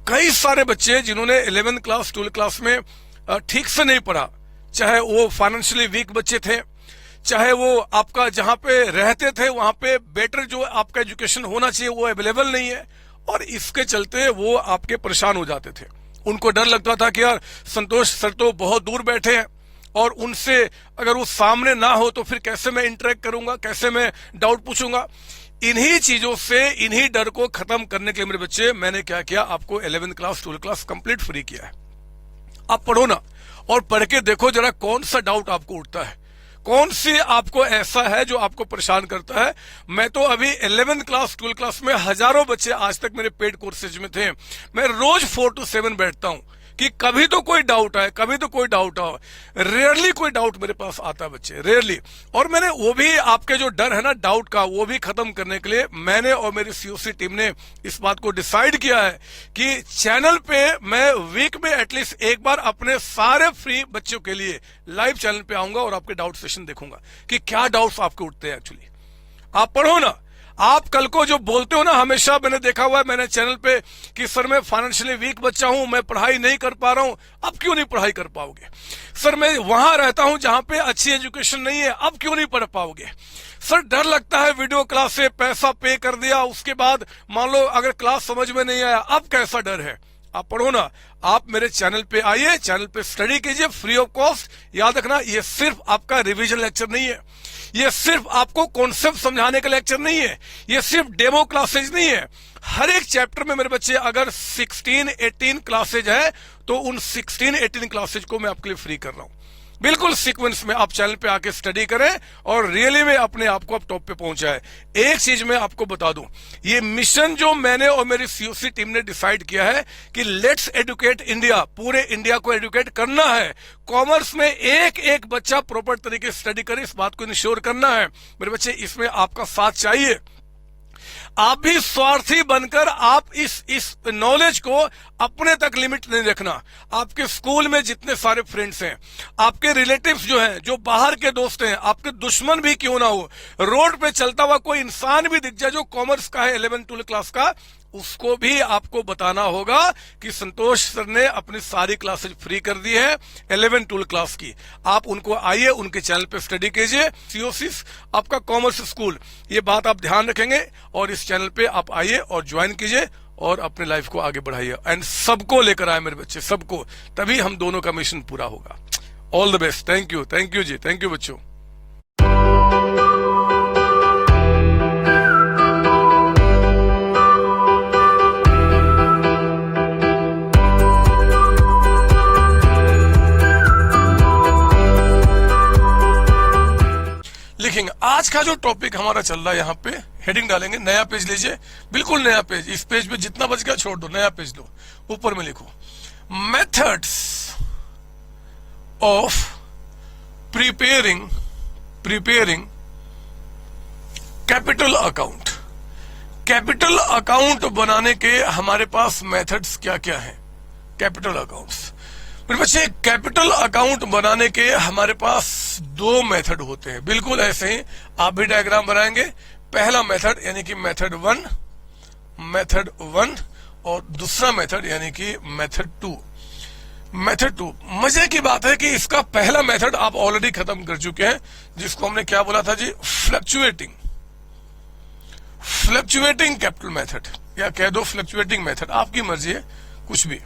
कई सारे बच्चे जिन्होंने 11 क्लास 12 क्लास में ठीक से नहीं पढ़ा, चाहे वो फाइनेंशियली वीक बच्चे थे, चाहे वो आपका जहां पे रहते थे वहां पे बेटर जो आपका एजुकेशन होना चाहिए वो अवेलेबल नहीं है और इसके चलते वो आपके परेशान हो जाते थे। उनको डर लगता था कि यार संतोष सर तो बहुत दूर बैठे हैं और उनसे अगर वो सामने ना हो तो फिर कैसे मैं इंटरेक्ट करूंगा, कैसे मैं डाउट पूछूंगा। इन्हीं चीजों से, इन्हीं डर को खत्म करने के लिए मेरे बच्चे मैंने क्या किया, आपको 11 क्लास 12 क्लास कंप्लीट फ्री किया है। आप पढ़ो ना और पढ़ के देखो जरा कौन सा डाउट आपको उठता है, कौन सी आपको ऐसा है जो आपको परेशान करता है। मैं तो अभी 11 क्लास 12 क्लास में हजारों बच्चे आज तक मेरे पेड कोर्सेज में थे, मैं रोज 4 to 7 बैठता हूं कि कभी तो कोई डाउट आए, कभी तो कोई डाउट आओ। रेयरली कोई डाउट मेरे पास आता है बच्चे, रेयरली। और मैंने वो भी आपके जो डर है ना डाउट का, वो भी खत्म करने के लिए मैंने और मेरी सीओसी टीम ने इस बात को डिसाइड किया है कि चैनल पे मैं वीक में एटलीस्ट एक बार अपने सारे फ्री बच्चों के लिए लाइव चैनल पे आऊंगा और आपके डाउट सेशन देखूंगा कि क्या डाउट्स आपके उठते हैं। एक्चुअली आप पढ़ो ना, आप कल को जो बोलते हो ना, हमेशा मैंने देखा हुआ है मैंने चैनल पे कि सर मैं फाइनेंशियली वीक बच्चा हूं, मैं पढ़ाई नहीं कर पा रहा हूं। अब क्यों नहीं पढ़ाई कर पाओगे? सर मैं वहां रहता हूं जहां पे अच्छी एजुकेशन नहीं है, अब क्यों नहीं पढ़ पाओगे? सर डर लगता है वीडियो क्लास से, पैसा पे कर दिया, उसके बाद मान लो अगर क्लास समझ में नहीं आया, अब कैसा डर है? आप पढ़ो ना। आप मेरे चैनल पे आइए, चैनल पे स्टडी कीजिए फ्री ऑफ कॉस्ट। याद रखना, ये सिर्फ आपका रिवीजन लेक्चर नहीं है, ये सिर्फ आपको कॉन्सेप्ट समझाने का लेक्चर नहीं है, ये सिर्फ डेमो क्लासेज नहीं है। हर एक चैप्टर में मेरे बच्चे अगर 16-18 क्लासेज है तो उन 16-18 क्लासेज को मैं आपके लिए फ्री कर रहा हूं, बिल्कुल सीक्वेंस में। आप चैनल पे आके स्टडी करें और रियली में अपने आप को आप टॉप पे पहुंचाए। एक चीज मैं आपको बता दूं, ये मिशन जो मैंने और मेरी सीओसी टीम ने डिसाइड किया है कि लेट्स एडुकेट इंडिया, पूरे इंडिया को एडुकेट करना है। कॉमर्स में एक एक बच्चा प्रॉपर तरीके से स्टडी करे, इस बात को इंश्योर करना है। मेरे बच्चे इसमें आपका साथ चाहिए। आप भी स्वार्थी बनकर आप इस नॉलेज को अपने तक लिमिट नहीं रखना। आपके स्कूल में जितने सारे फ्रेंड्स हैं, आपके रिलेटिव्स जो हैं, जो बाहर के दोस्त हैं, आपके दुश्मन भी क्यों ना हो, रोड पे चलता हुआ कोई इंसान भी दिख जाए जो कॉमर्स का है 11-12 क्लास का, उसको भी आपको बताना होगा कि संतोष सर ने अपनी सारी क्लासेज फ्री कर दी है 11-12 क्लास की। आप उनको आइए, उनके चैनल पे स्टडी कीजिए। सीओसिस आपका कॉमर्स स्कूल, ये बात आप ध्यान रखेंगे और इस चैनल पे आप आइए और ज्वाइन कीजिए और अपने लाइफ को आगे बढ़ाइए। एंड सबको लेकर आए मेरे बच्चे, सबको, तभी हम दोनों का मिशन पूरा होगा। All the best. Thank you ji, thank you बच्चों। लिखेंगे आज का जो टॉपिक हमारा चल रहा है, यहाँ पे हेडिंग डालेंगे, नया पेज लीजिए, बिल्कुल नया पेज। इस पेज पे जितना बच गया छोड़ दो, नया पेज लो। ऊपर में लिखो methods of preparing capital account. Capital account बनाने के हमारे पास मेथड्स क्या क्या हैं? कैपिटल अकाउंट्स मेरे बच्चे, कैपिटल अकाउंट बनाने के हमारे पास 2 मेथड होते हैं, बिल्कुल ऐसे ही आप भी डायग्राम बनाएंगे। पहला मेथड यानी कि मेथड 1 और दूसरा मेथड यानी कि मेथड 2। मजे की बात है कि इसका पहला मेथड आप ऑलरेडी खत्म कर चुके हैं, जिसको हमने क्या बोला था जी? फ्लक्चुएटिंग कैपिटल मेथड, या कह दो फ्लक्चुएटिंग मेथड, आपकी मर्जी है, कुछ भी।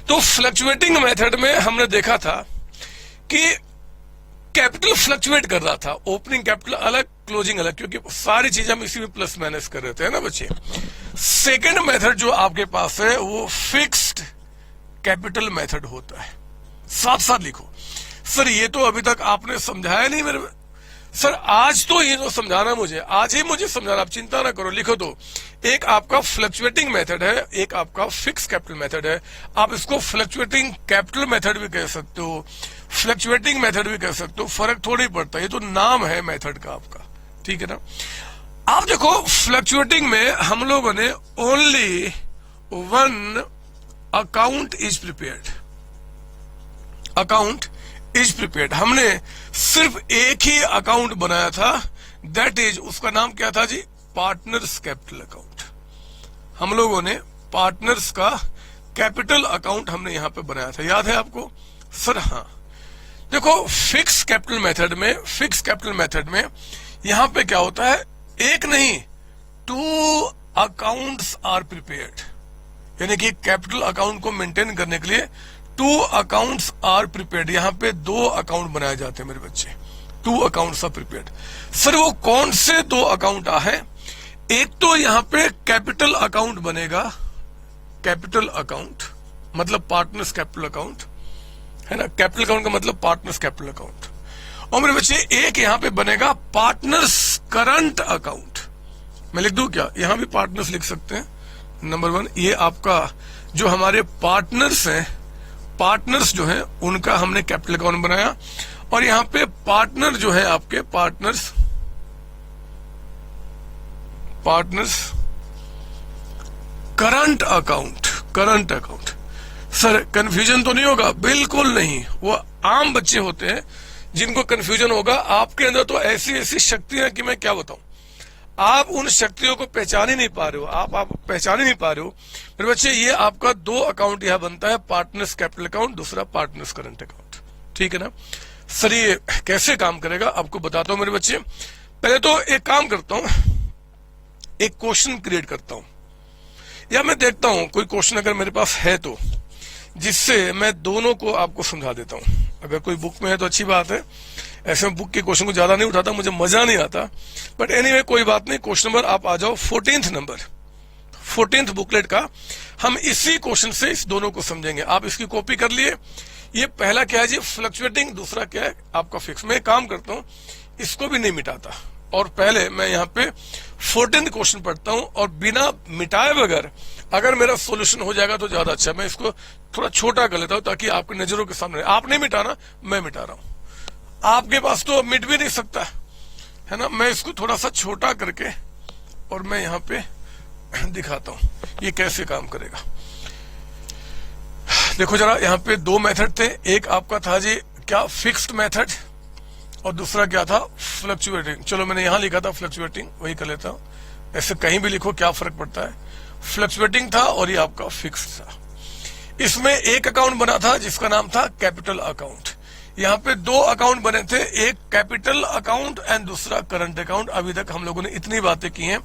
तो फ्लक्चुएटिंग मेथड में हमने देखा था कि कैपिटल फ्लक्चुएट कर रहा था, ओपनिंग कैपिटल अलग, क्लोजिंग अलग, क्योंकि सारी चीजें हम इसी में प्लस माइनस कर रहे थे, है ना बच्चे। सेकंड मेथड जो आपके पास है वो फिक्स्ड कैपिटल मेथड होता है। साथ साथ लिखो। सर ये तो अभी तक आपने समझाया नहीं मेरे। सर आज तो ये जो समझाना मुझे, आज ही मुझे समझाना, आप चिंता ना करो, लिखो। तो एक आपका फ्लक्चुएटिंग मेथड है, एक आपका फिक्स कैपिटल मेथड है। आप इसको फ्लक्चुएटिंग कैपिटल मेथड भी कह सकते हो, फ्लक्चुएटिंग मेथड भी कह सकते हो, फर्क थोड़ी पड़ता है, ये तो नाम है मेथड का आपका, ठीक है ना। आप देखो फ्लक्चुएटिंग में हम लोगों ने ओनली 1 अकाउंट इज प्रिपेयर्ड, हमने सिर्फ एक ही अकाउंट बनाया था, दैट इज, उसका नाम क्या था जी? Partners capital account. हम लोगों ने पार्टनर्स का कैपिटल अकाउंट हमने यहां पे बनाया था, याद है आपको? सर हाँ। देखो फिक्स कैपिटल मेथड में यहां पे क्या होता है? एक नहीं, 2 अकाउंट्स आर प्रिपेयर्ड, यानी कि कैपिटल अकाउंट को मेंटेन करने के लिए 2 अकाउंट्स आर प्रिपेयर्ड। यहां पे 2 अकाउंट बनाए जाते हैं मेरे बच्चे, 2 अकाउंट्स आर प्रिपेयर्ड। सर वो कौन से 2 अकाउंट है? एक तो यहां पे कैपिटल अकाउंट बनेगा, कैपिटल अकाउंट मतलब पार्टनर्स कैपिटल अकाउंट, है ना। कैपिटल अकाउंट का मतलब पार्टनर्स कैपिटल अकाउंट। और मेरे बच्चे एक यहां पे बनेगा पार्टनर्स करंट अकाउंट। मैं लिख दूं क्या? यहां भी पार्टनर्स लिख सकते हैं। नंबर 1 ये आपका जो हमारे पार्टनर्स हैं, पार्टनर्स जो हैं उनका हमने कैपिटल अकाउंट बनाया, और यहां पे पार्टनर जो है आपके partners current account. Sir confusion तो नहीं होगा? बिल्कुल नहीं, वो आम बच्चे होते हैं जिनको कंफ्यूजन होगा। आपके अंदर तो ऐसी शक्तियां कि मैं क्या बताऊं। आप उन शक्तियों को पहचान ही नहीं पा रहे हो, आप पहचान ही नहीं पा रहे हो मेरे बच्चे। ये आपका दो अकाउंट यहां बनता है, पार्टनर्स कैपिटल अकाउंट, दूसरा पार्टनर्स करंट अकाउंट, ठीक है ना। सर ये कैसे काम करेगा आपको बताता हूं मेरे बच्चे। पहले तो एक काम करता हूं, एक क्वेश्चन क्रिएट करता हूं, या मैं देखता हूं कोई क्वेश्चन अगर मेरे पास है तो, जिससे मैं दोनों को आपको समझा देता हूं। अगर कोई बुक में है तो अच्छी बात है, ऐसे में बुक के क्वेश्चन को ज्यादा नहीं उठाता, मुझे मजा नहीं आता, बट एनीवे कोई बात नहीं। क्वेश्चन नंबर आप आ जाओ 14th नंबर, 14th बुकलेट का। हम इसी क्वेश्चन से इस दोनों को समझेंगे। आप इसकी कॉपी कर लिए। ये पहला क्या है जी, फ्लक्चुएटिंग, दूसरा क्या है आपका फिक्स। मैं काम करता हूं, इसको भी नहीं मिटाता, और पहले मैं यहाँ पे 14th क्वेश्चन पढ़ता हूं, और बिना मिटाए बगैर अगर मेरा सॉल्यूशन हो जाएगा तो ज्यादा अच्छा। मैं इसको थोड़ा छोटा कर लेता हूं ताकि आपकी नजरों के सामने, आप नहीं मिटाना, मैं मिटा रहा हूं। आपके पास तो मिट भी नहीं सकता है ना। मैं इसको थोड़ा सा छोटा करके और मैं यहाँ पे दिखाता हूं ये कैसे काम करेगा। देखो जरा, यहाँ पे दो मेथड थे, एक आपका था जी क्या, फिक्स्ड मेथड, और दूसरा क्या था, फ्लक्चुएटिंग। चलो मैंने यहां लिखा था फ्लक्चुएटिंग, वही कर लेता हूं। ऐसे कहीं भी लिखो, क्या फर्क पड़ता है। फ्लक्चुएटिंग था और ये आपका फिक्स्ड था। इसमें एक अकाउंट बना था जिसका नाम था कैपिटल अकाउंट। यहाँ पे दो अकाउंट बने थे, एक कैपिटल अकाउंट एंड दूसरा करंट अकाउंट। अभी तक हम लोगों ने इतनी बातें की हैं।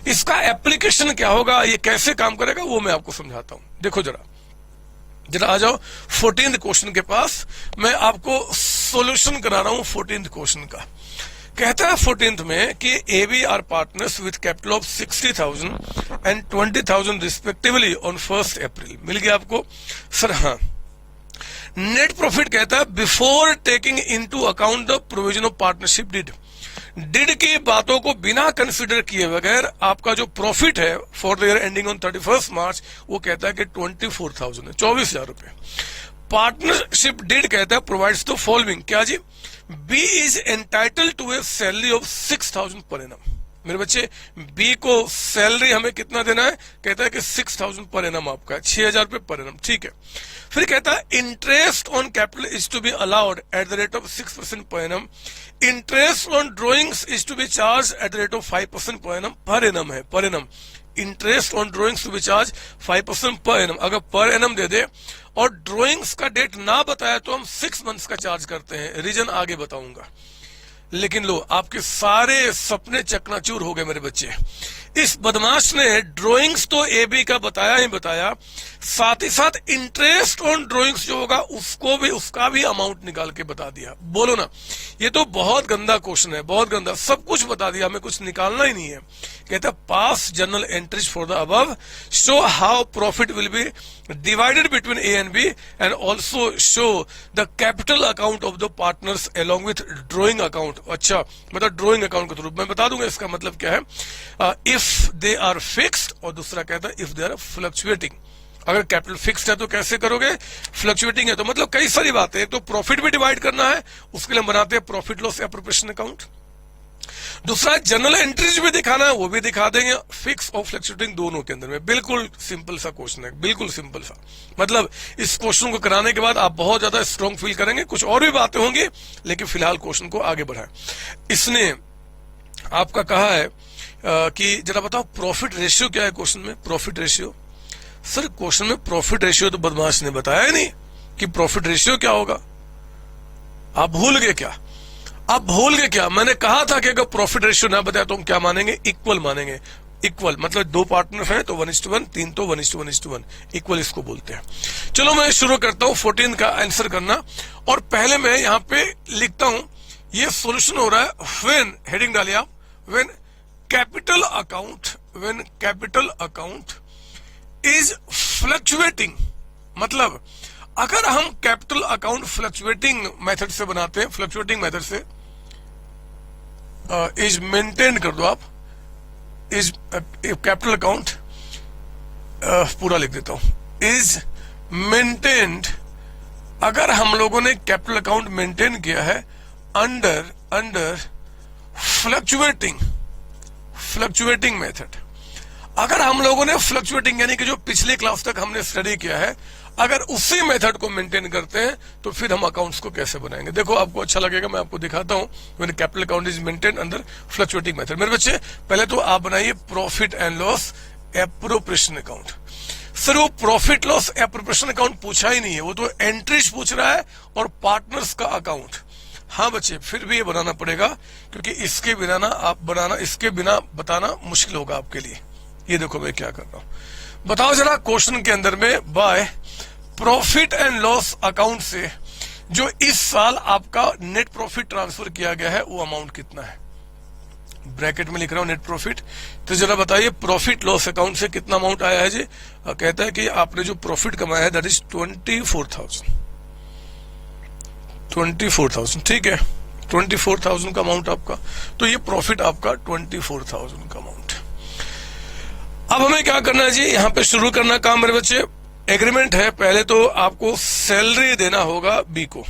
इसका एप्लीकेशन क्या होगा, ये कैसे काम करेगा, वो मैं आपको समझाता हूं। देखो जरा आ जाओ 14th क्वेश्चन के पास। मैं आपको सॉल्यूशन करा रहा हूं 14th क्वेश्चन का। कहता है 14th में कि AB are partners with capital of 60,000 and 20,000 respectively on 1st April. मिल गया आपको सर? हाँ। नेट प्रॉफिट कहता है before taking into account the provision of partnership deed की बातों को बिना कंसिडर किए बगैर आपका जो प्रॉफिट है for the year ending on 31st मार्च, वो कहता है कि 24,000 है, 24,000 रुपए। पार्टनरशिप डिड कहता है प्रोवाइड्स द फॉलोइंग, क्या जी, B is entitled to a salary of 6,000 per annum. मेरे बच्चे, बी को सैलरी हमें कितना देना है, कहता है कि 6,000 पर एनम आपका है, 6,000 रुपए पर एनम, ठीक है। फिर कहता है interest on capital is to be allowed at the rate of 6% per annum. Interest on drawings is to be charge at the rate of 5% per annum है, per annum. Interest on drawings to be charge 5% per annum. अगर per annum दे दे और drawings का date ना बताया तो हम 6 months का charge करते हैं। रीजन आगे बताऊंगा। लेकिन लो, आपके सारे सपने चकनाचूर हो गए मेरे बच्चे। इस बदमाश ने ड्राइंग्स तो AB का बताया ही बताया, साथ ही साथ इंटरेस्ट ऑन ड्राइंग्स जो होगा उसका भी अमाउंट निकाल के बता दिया। बोलो ना, ये तो बहुत गंदा क्वेश्चन है, बहुत गंदा। सब कुछ बता दिया, हमें कुछ निकालना ही नहीं है। कहता पास journal entries for the above, show how profit will be divided between A and B and also show the capital account of the partners along with drawing account. अच्छा, मतलब ड्रॉइंग अकाउंट के थ्रू मैं बता दूंगा इसका मतलब क्या है। इफ दे आर फिक्स्ड, और दूसरा कहता है इफ दे आर फ्लक्चुएटिंग। अगर कैपिटल फिक्स्ड है तो कैसे करोगे, फ्लक्चुएटिंग है तो, मतलब कई सारी बातें। तो प्रॉफिट भी डिवाइड करना है, उसके लिए बनाते हैं प्रॉफिट लॉस एप्रोप्रिएशन अकाउंट। दूसरा जनरल एंट्रीज भी दिखाना है, वो भी दिखा देंगे, फिक्स और फ्लक्चुएटिंग दोनों के अंदर में। बिल्कुल सिंपल सा क्वेश्चन है, बिल्कुल सिंपल सा। मतलब इस क्वेश्चन को कराने के बाद आप बहुत ज्यादा स्ट्रॉन्ग फील करेंगे। कुछ और भी बातें होंगी, लेकिन फिलहाल क्वेश्चन को आगे बढ़ाएं। इसने आपका कहा है कि जरा बताओ प्रॉफिट रेशियो क्या है क्वेश्चन में। प्रॉफिट रेशियो, सर क्वेश्चन में प्रॉफिट रेशियो तो बदमाश ने बताया ही नहीं कि प्रॉफिट रेशियो क्या होगा। आप भूल गए क्या? आप भूल गए क्या? मैंने कहा था कि अगर प्रॉफिट रेशियो ना बताया तो हम क्या मानेंगे, इक्वल मानेंगे। इक्वल मतलब दो पार्टनर हैं तो 1:1, तीन तो 1:1, इक्वल इसको बोलते हैं। चलो मैं शुरू करता हूं 14 का आंसर करना, और पहले मैं यहां पे लिखता हूं, ये सॉल्यूशन हो रहा है व्हेन, हेडिंग डालिए आप, when capital account is fluctuating. मतलब अगर हम कैपिटल अकाउंट फ्लक्चुएटिंग मेथड से बनाते हैं, फ्लक्चुएटिंग मेथड से, इज मेंटेन कर दो आप, इज कैपिटल अकाउंट, पूरा लिख देता हूं, इज मेंटेन्ड। अगर हम लोगों ने कैपिटल अकाउंट मेंटेन किया है अंडर फ्लक्चुएटिंग मेथड। अगर हम लोगों ने फ्लक्चुएटिंग यानी कि जो पिछले क्लास तक हमने स्टडी किया है, अगर उसी मेथड को मेंटेन करते हैं तो फिर हम अकाउंट्स को कैसे बनाएंगे। देखो आपको अच्छा लगेगा, मैं आपको दिखाता हूं। When capital account is maintain under fluctuating method. मेरे बच्चे पहले तो आप बनाइए profit and loss appropriation account. Sir वो प्रॉफिट लॉस एप्रोप्रिएशन अकाउंट पूछा ही नहीं है, वो तो एंट्रीज पूछ रहा है और पार्टनर्स का अकाउंट। हाँ बच्चे फिर भी ये बनाना पड़ेगा, क्योंकि इसके बिना बताना मुश्किल होगा आपके लिए। ये देखो मैं क्या कर रहा हूं, बताओ जरा क्वेश्चन के अंदर में bye profit and loss account से जो इस साल आपका नेट प्रॉफिट ट्रांसफर किया गया है वो अमाउंट कितना है। ब्रैकेट में लिख रहा हूं नेट प्रॉफिट। तो जरा बताइए प्रॉफिट लॉस अकाउंट से कितना अमाउंट आया है जी। कहता है कि आपने जो प्रॉफिट कमाया है दैट इज 24,000। ठीक है, 24,000 का अमाउंट आपका। तो ये प्रॉफिट आपका 24,000 का अमाउंट। अब हमें क्या करना है जी, यहाँ पे शुरू करना काम मेरे बच्चे। एग्रीमेंट है, पहले तो आपको सैलरी देना होगा बी को।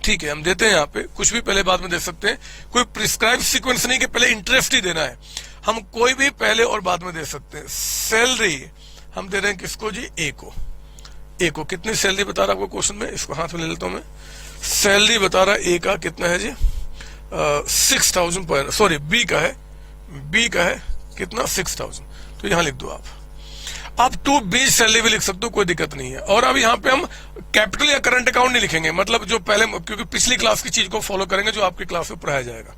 ठीक है, हम देते हैं यहाँ पे, कुछ भी पहले बाद में दे सकते हैं, कोई प्रिस्क्राइब सीक्वेंस नहीं कि पहले इंटरेस्ट ही देना है, हम कोई भी पहले और बाद में दे सकते हैं। सैलरी हम दे रहे हैं किसको जी, ए को। ए को कितनी सैलरी बता रहा है आपको क्वेश्चन में, इसको हाथ में ले लेता हूं मैं। सैलरी बता रहा है ए का कितना है जी, 6,000 पर, सॉरी बी का है कितना 6,000। तो यहां लिख दो आप टू बी सैलरी भी लिख सकते हो, कोई दिक्कत नहीं है। और अब यहाँ पे हम कैपिटल या करंट अकाउंट नहीं लिखेंगे, मतलब जो पहले, क्योंकि पिछली क्लास की चीज को फॉलो करेंगे जो आपकी क्लास में पढ़ाया जाएगा।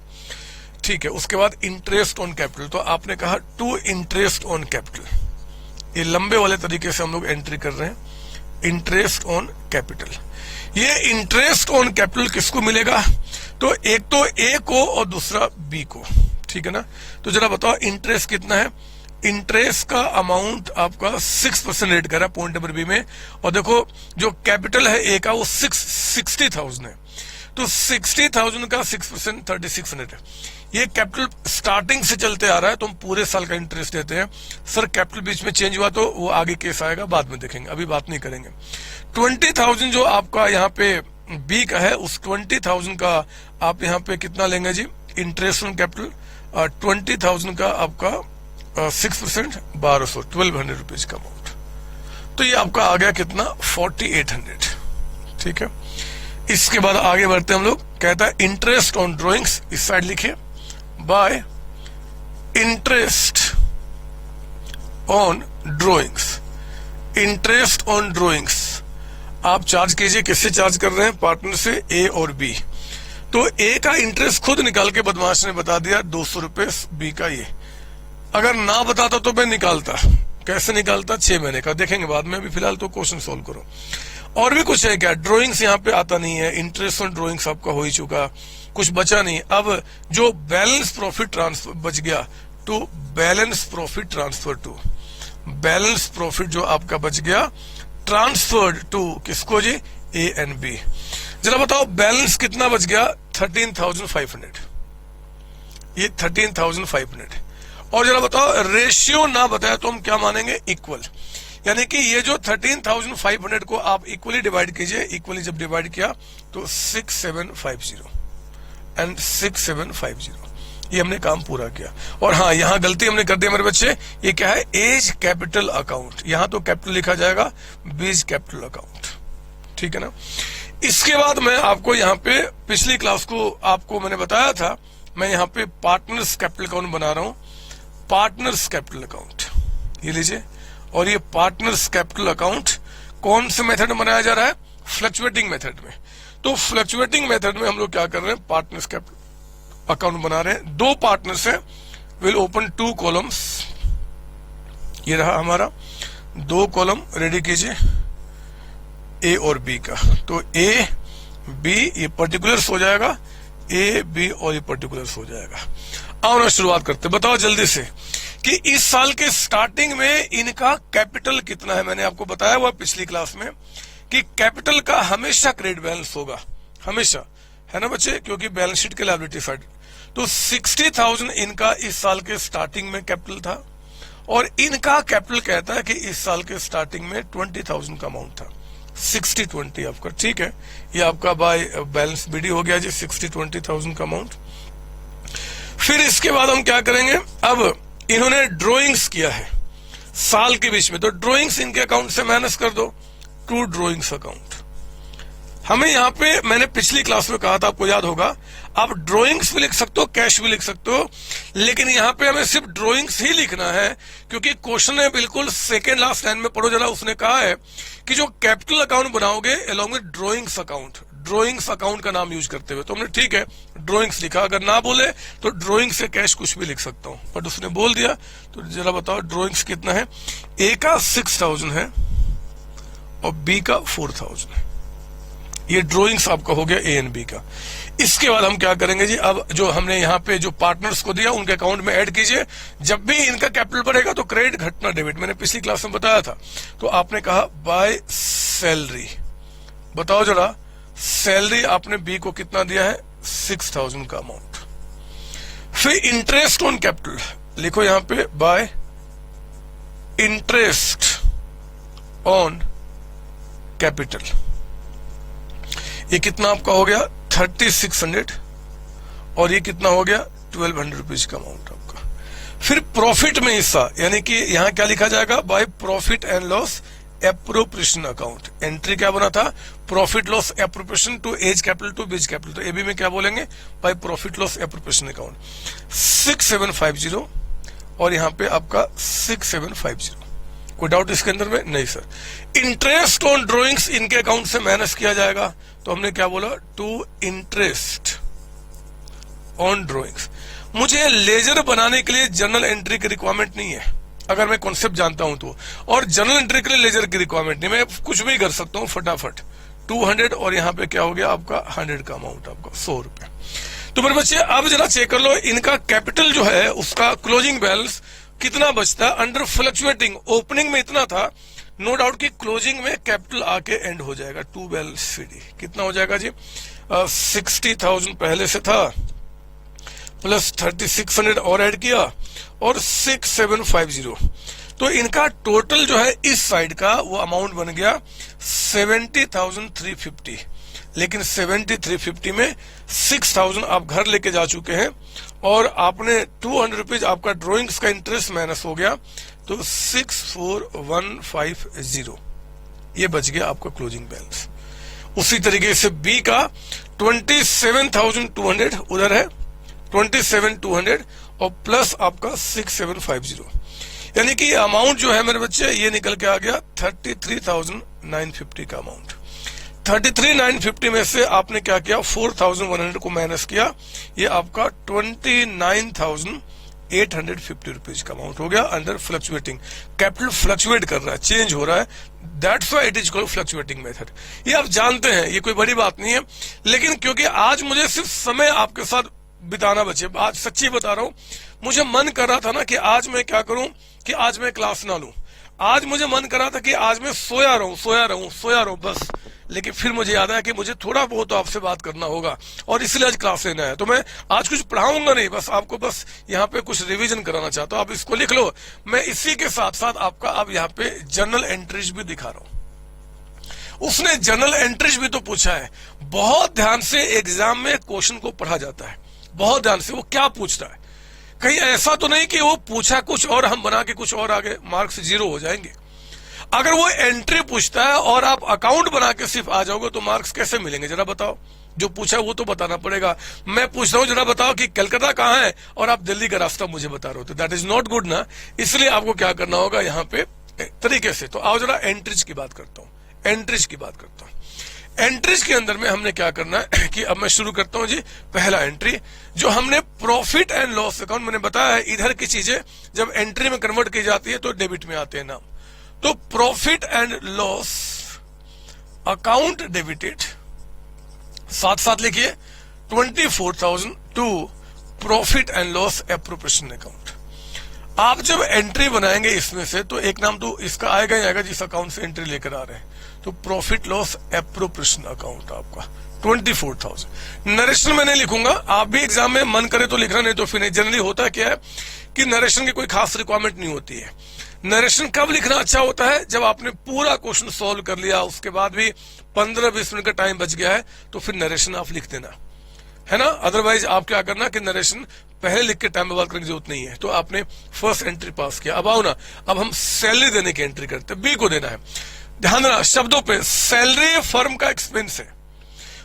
ठीक है, उसके बाद इंटरेस्ट ऑन कैपिटल। तो आपने कहा टू इंटरेस्ट ऑन कैपिटल, ये लंबे वाले तरीके से हम लोग एंट्री कर रहे हैं। इंटरेस्ट ऑन कैपिटल, ये इंटरेस्ट ऑन कैपिटल किसको मिलेगा, तो एक तो ए को और दूसरा बी को। ठीक है ना, तो जरा बताओ इंटरेस्ट कितना है। इंटरेस्ट का अमाउंट आपका 6% रेट कर रहा है पॉइंट नंबर बी में। और देखो जो कैपिटल है ए का वो 60,000 है, तो 60,000 का 6% 3,600 है। ये कैपिटल स्टार्टिंग से चलते आ रहा है, तो हम पूरे साल का इंटरेस्ट देते हैं। सर कैपिटल बीच में चेंज हुआ तो वो आगे केस आएगा, बाद में देखेंगे, अभी बात नहीं करेंगे। 20,000 जो आपका यहाँ पे बी का है, उस 20,000 का आप यहाँ पे कितना लेंगे जी, इंटरेस्ट ऑन कैपिटल। 20,000 का आपका 6% 1,200 रुपीज का अमाउंट। तो ये आपका आ गया कितना 4,800। ठीक है, इसके बाद आगे बढ़ते हम लोग। कहता है इंटरेस्ट ऑन ड्रॉइंग्स, इस साइड लिखिए, bye interest on drawings. Interest on drawings आप चार्ज कीजिए, किससे चार्ज कर रहे हैं, पार्टनर से ए और बी। तो ए का इंटरेस्ट खुद निकाल के बदमाश ने बता दिया 200 रुपए, बी का ये। अगर ना बताता तो मैं निकालता, कैसे निकालता, 6 महीने का, देखेंगे बाद में, अभी फिलहाल तो क्वेश्चन सोल्व करो। और भी कुछ है क्या, ड्राइंग्स यहाँ पे आता नहीं है, इंटरेस्ट ऑन ड्राइंग्स आपका हो ही चुका, कुछ बचा नहीं। अब जो बैलेंस प्रॉफिट ट्रांसफर बच गया, to balance profit transfer to, balance profit जो आपका बच गया ट्रांसफर्ड टू किसको जी, ए एंड बी। जरा बताओ बैलेंस कितना बच गया, 13,500, ये 13,500। और जरा बताओ रेशियो ना बताया तो हम क्या मानेंगे, इक्वल। यानी कि ये जो 13,500 को आप इक्वली डिवाइड कीजिए, इक्वली जब डिवाइड किया तो 6750 एंड 6750, ये हमने काम पूरा किया। और हाँ, यहाँ गलती हमने कर दी मेरे बच्चे, ये क्या है, एज कैपिटल अकाउंट, यहाँ तो कैपिटल लिखा जाएगा, बीज कैपिटल अकाउंट। ठीक है ना। इसके बाद मैं आपको यहाँ पे पिछली क्लास को आपको मैंने बताया था, मैं यहाँ पे पार्टनर्स कैपिटल अकाउंट बना रहा हूं, पार्टनर्स कैपिटल अकाउंट, ये लीजिए। और ये पार्टनर्स कैपिटल अकाउंट कौन से मेथड में बनाया जा रहा है, फ्लक्चुएटिंग मेथड में। तो फ्लक्चुएटिंग मेथड में हम लोग क्या कर रहे हैं, पार्टनर्स कैपिटल अकाउंट बना रहे हैं। 2 पार्टनर्स है, विल ओपन 2 कॉलम्स, ये रहा हमारा 2 कॉलम, रेडी कीजिए ए और बी का। तो ए बी ये पर्टिकुलर्स हो जाएगा, ए बी और ये पर्टिकुलर्स हो जाएगा। आओ ना शुरुआत करते, बताओ जल्दी से कि इस साल के स्टार्टिंग में इनका कैपिटल कितना है। मैंने आपको बताया हुआ पिछली क्लास में कि कैपिटल का हमेशा क्रेडिट बैलेंस होगा, हमेशा, है ना बच्चे, क्योंकि बैलेंस शीट के लायबिलिटी साइड। तो 60,000 इनका इस साल के स्टार्टिंग में कैपिटल था, और इनका कैपिटल कहता है कि इस साल के स्टार्टिंग में 20,000 का अमाउंट था, 60-20 आपका। ठीक है, ये आपका बाय बैलेंस बीडी हो गया जी, 60-20,000 का अमाउंट। फिर इसके बाद हम क्या करेंगे, अब इन्होंने ड्रॉइंग्स किया है, साल के बीच में, तो ड्रॉइंग्स इनके अकाउंट से माइनस कर दो टू ड्रॉइंग्स अकाउंट। हमें यहाँ पे मैंने पिछली क्लास में कहा था, आपको याद होगा, आप ड्रॉइंग्स भी लिख सकते हो, कैश भी लिख सकते हो, लेकिन यहाँ पे हमें सिर्फ ड्रॉइंग्स ही लिखना है, क्योंकि क्वेश्चन है बिल्कुल सेकेंड लास्ट लाइन में पढ़ो जरा, उसने कहा है कि जो कैपिटल अकाउंट बनाओगे along with drawings account, drawings account का नाम यूज करते हुए, तो हमने ठीक है ड्रॉइंग्स लिखा। अगर ना बोले तो ड्रॉइंग से कैश कुछ भी लिख सकता हूं, बट उसने बोल दिया, तो जरा बताओ ड्रॉइंग्स कितना है। ए का 6000 है और बी का 4000 है। ये ड्रॉइंग्स आपका हो गया ए एंड बी का। इसके बाद हम क्या करेंगे जी, अब जो हमने यहाँ पे जो पार्टनर्स को दिया उनके अकाउंट में ऐड कीजिए। जब भी इनका कैपिटल बढ़ेगा तो क्रेडिट घटना डेबिट, मैंने पिछली क्लास में बताया था। तो आपने कहा बाय सैलरी, बताओ जरा सैलरी आपने बी को कितना दिया है, 6000 का अमाउंट। फिर इंटरेस्ट ऑन कैपिटल लिखो यहाँ पे, बाय इंटरेस्ट ऑन कैपिटल, ये कितना आपका हो गया 3600, और ये कितना हो गया 1200 रुपीज का अमाउंट आपका। फिर प्रॉफिट में हिस्सा, यानी कि यहां क्या लिखा जाएगा, by profit and loss appropriation account. Entry क्या बना था, profit loss appropriation to A's capital to B's capital, तो एबी में क्या बोलेंगे, by profit loss appropriation account 6750, और यहां पे आपका 6750। कोई डाउट इसके अंदर में? नहीं सर। इंटरेस्ट ऑन ड्रॉइंग्स इनके अकाउंट से माइनस किया जाएगा, तो हमने क्या बोला, टू इंटरेस्ट ऑन ड्रॉइंग्स। मुझे लेजर बनाने के लिए जर्नल एंट्री की रिक्वायरमेंट नहीं है, अगर मैं कॉन्सेप्ट जानता हूं तो, और जर्नल एंट्री के लिए लेजर की रिक्वायरमेंट नहीं, मैं कुछ भी कर सकता हूं फटाफट। 200 और यहाँ पे क्या हो गया आपका 100 का अमाउंट आपका 100 रुपए। तो मेरे बच्चे अब जरा चेक कर लो, इनका कैपिटल जो है उसका क्लोजिंग बैलेंस कितना बचता है अंडर फ्लक्चुएटिंग। ओपनिंग में इतना था, नो डाउट कि क्लोजिंग में कैपिटल आके एंड हो जाएगा, टू बैलेंस सीडी कितना हो जाएगा जी, 60,000 पहले से था, प्लस 3600 और ऐड किया, और 6750। तो इनका टोटल जो है इस साइड का वो अमाउंट बन गया 70,350, लेकिन 7350 में 6000 आप घर लेके जा चुके हैं, और आपने 200 रुपीज आपका ड्रॉइंग्स का इंटरेस्ट माइनस हो गया, तो 64150 ये बच गया आपका क्लोजिंग बैलेंस। उसी तरीके से बी का 27,200 उधर है, 27,200 और प्लस आपका 6750, यानी कि अमाउंट जो है मेरे बच्चे ये निकल के आ गया 33,950 का अमाउंट। 33,950 में से आपने क्या किया, 4,100 को माइनस किया, ये आपका 29,850 रुपीज का अमाउंट हो गया अंडर फ्लक्चुएटिंग। कैपिटल फ्लक्चुएट कर रहा है, चेंज हो रहा है, that's why it is called fluctuating method. ये आप जानते हैं, ये कोई बड़ी बात नहीं है, लेकिन क्योंकि आज मुझे सिर्फ समय आपके साथ बिताना बचे, आज सच्ची बता रहा हूं, मुझे मन कर रहा था ना कि आज मैं क्या करूं कि आज मैं क्लास ना लूं। आज मुझे मन कर रहा था कि आज मैं सोया रहूं बस, लेकिन फिर मुझे याद आया कि मुझे थोड़ा बहुत तो आपसे बात करना होगा, और इसलिए आज क्लास लेना है। तो मैं आज कुछ पढ़ाऊंगा नहीं, बस आपको बस यहाँ पे कुछ रिवीजन कराना चाहता हूँ। आप इसको लिख लो, मैं इसी के साथ साथ आपका अब यहाँ पे जर्नल एंट्रीज भी दिखा रहा हूँ। उसने जर्नल एंट्रीज भी तो पूछा है, बहुत ध्यान से एग्जाम में क्वेश्चन को पढ़ा जाता है, बहुत ध्यान से वो क्या पूछता है। कहीं ऐसा तो नहीं कि वो पूछा कुछ और हम बना के कुछ और आगे मार्क्स 0 हो जाएंगे। अगर वो एंट्री पूछता है और आप अकाउंट बना के सिर्फ आ जाओगे तो मार्क्स कैसे मिलेंगे, जरा बताओ। जो पूछा वो तो बताना पड़ेगा। मैं पूछ रहा हूं, जरा बताओ कि कलकत्ता कहाँ है और आप दिल्ली का रास्ता मुझे बता रहे हो, तो दैट इज नॉट गुड ना। इसलिए आपको क्या करना होगा यहाँ पे तरीके से। तो आओ जरा एंट्रीज की बात करता हूँ, एंट्रीज की बात करता हूँ। एंट्रीज के अंदर में हमने क्या करना है कि अब मैं शुरू करता हूं जी। पहला एंट्री जो हमने प्रॉफिट एंड लॉस अकाउंट, मैंने बताया है इधर की चीजें जब एंट्री में कन्वर्ट की जाती है तो डेबिट में आते हैं नाम। तो profit and loss account debited, साथ साथ लिखिए 24,000 to profit and loss appropriation account. आप जब एंट्री बनाएंगे इसमें से तो एक नाम तो इसका आएगा ही आएगा जिस अकाउंट से एंट्री लेकर आ रहे हैं। तो प्रॉफिट लॉस एप्रोप्रिएशन अकाउंट आपका 24,000। नरेशन मैं नहीं लिखूंगा, आप भी एग्जाम में मन करे तो लिखना, नहीं तो फिर नहीं। जनरली होता क्या है कि नरेशन की कोई खास रिक्वायरमेंट नहीं होती है। नरेशन कब लिखना अच्छा होता है, जब आपने पूरा क्वेश्चन सॉल्व कर लिया, उसके बाद भी 15-20 मिनट का टाइम बच गया है, तो फिर नरेशन आप लिख देना, है ना। अदरवाइज आप क्या करना कि नरेशन पहले लिख के टाइम में बात करने की जरूरत नहीं है। तो आपने फर्स्ट एंट्री पास किया। अब आओ ना, अब हम सैलरी देने की एंट्री करते हैं, बी को देना है। ध्यान देना शब्दों पे, सैलरी फर्म का एक्सपेंस है।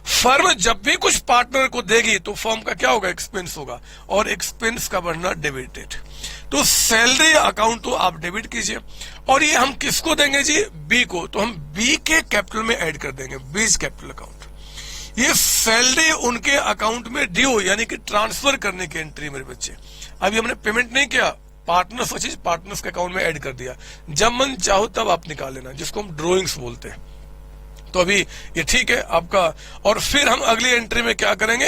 फर्म जब भी कुछ पार्टनर को देगी तो फर्म का क्या होगा, एक्सपेंस होगा, और एक्सपेंस का बढ़ना डेबिटेड। तो सैलरी अकाउंट तो आप डेबिट कीजिए, और ये हम किसको देंगे जी, बी को। तो हम बी के कैपिटल में ऐड कर देंगे, बीज कैपिटल अकाउंट। ये सैलरी उनके अकाउंट में ड्यू यानी कि ट्रांसफर करने की एंट्री मेरे बच्चे। अभी हमने पेमेंट नहीं किया, पार्टनर्स चीज पार्टनर्स के अकाउंट में ऐड कर दिया, जब मन चाहो तब आप निकाल लेना, जिसको हम ड्रॉइंग्स बोलते हैं। तो अभी ये ठीक है आपका। और फिर हम अगली एंट्री में क्या करेंगे,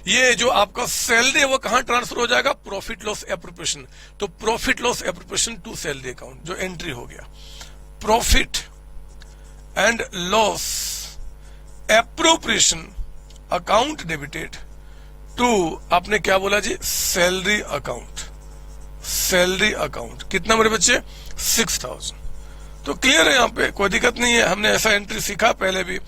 ये जो आपका सैलरी है वो कहां ट्रांसफर हो जाएगा, प्रॉफिट लॉस एप्रोप्रिएशन। तो profit loss appropriation to salary account जो एंट्री हो गया, profit and loss appropriation account debited to, आपने क्या बोला ji, salary account. Salary account कितना मेरे बच्चे, 6000। तो क्लियर है, यहाँ पे कोई दिक्कत नहीं है, हमने ऐसा एंट्री सीखा पहले भी।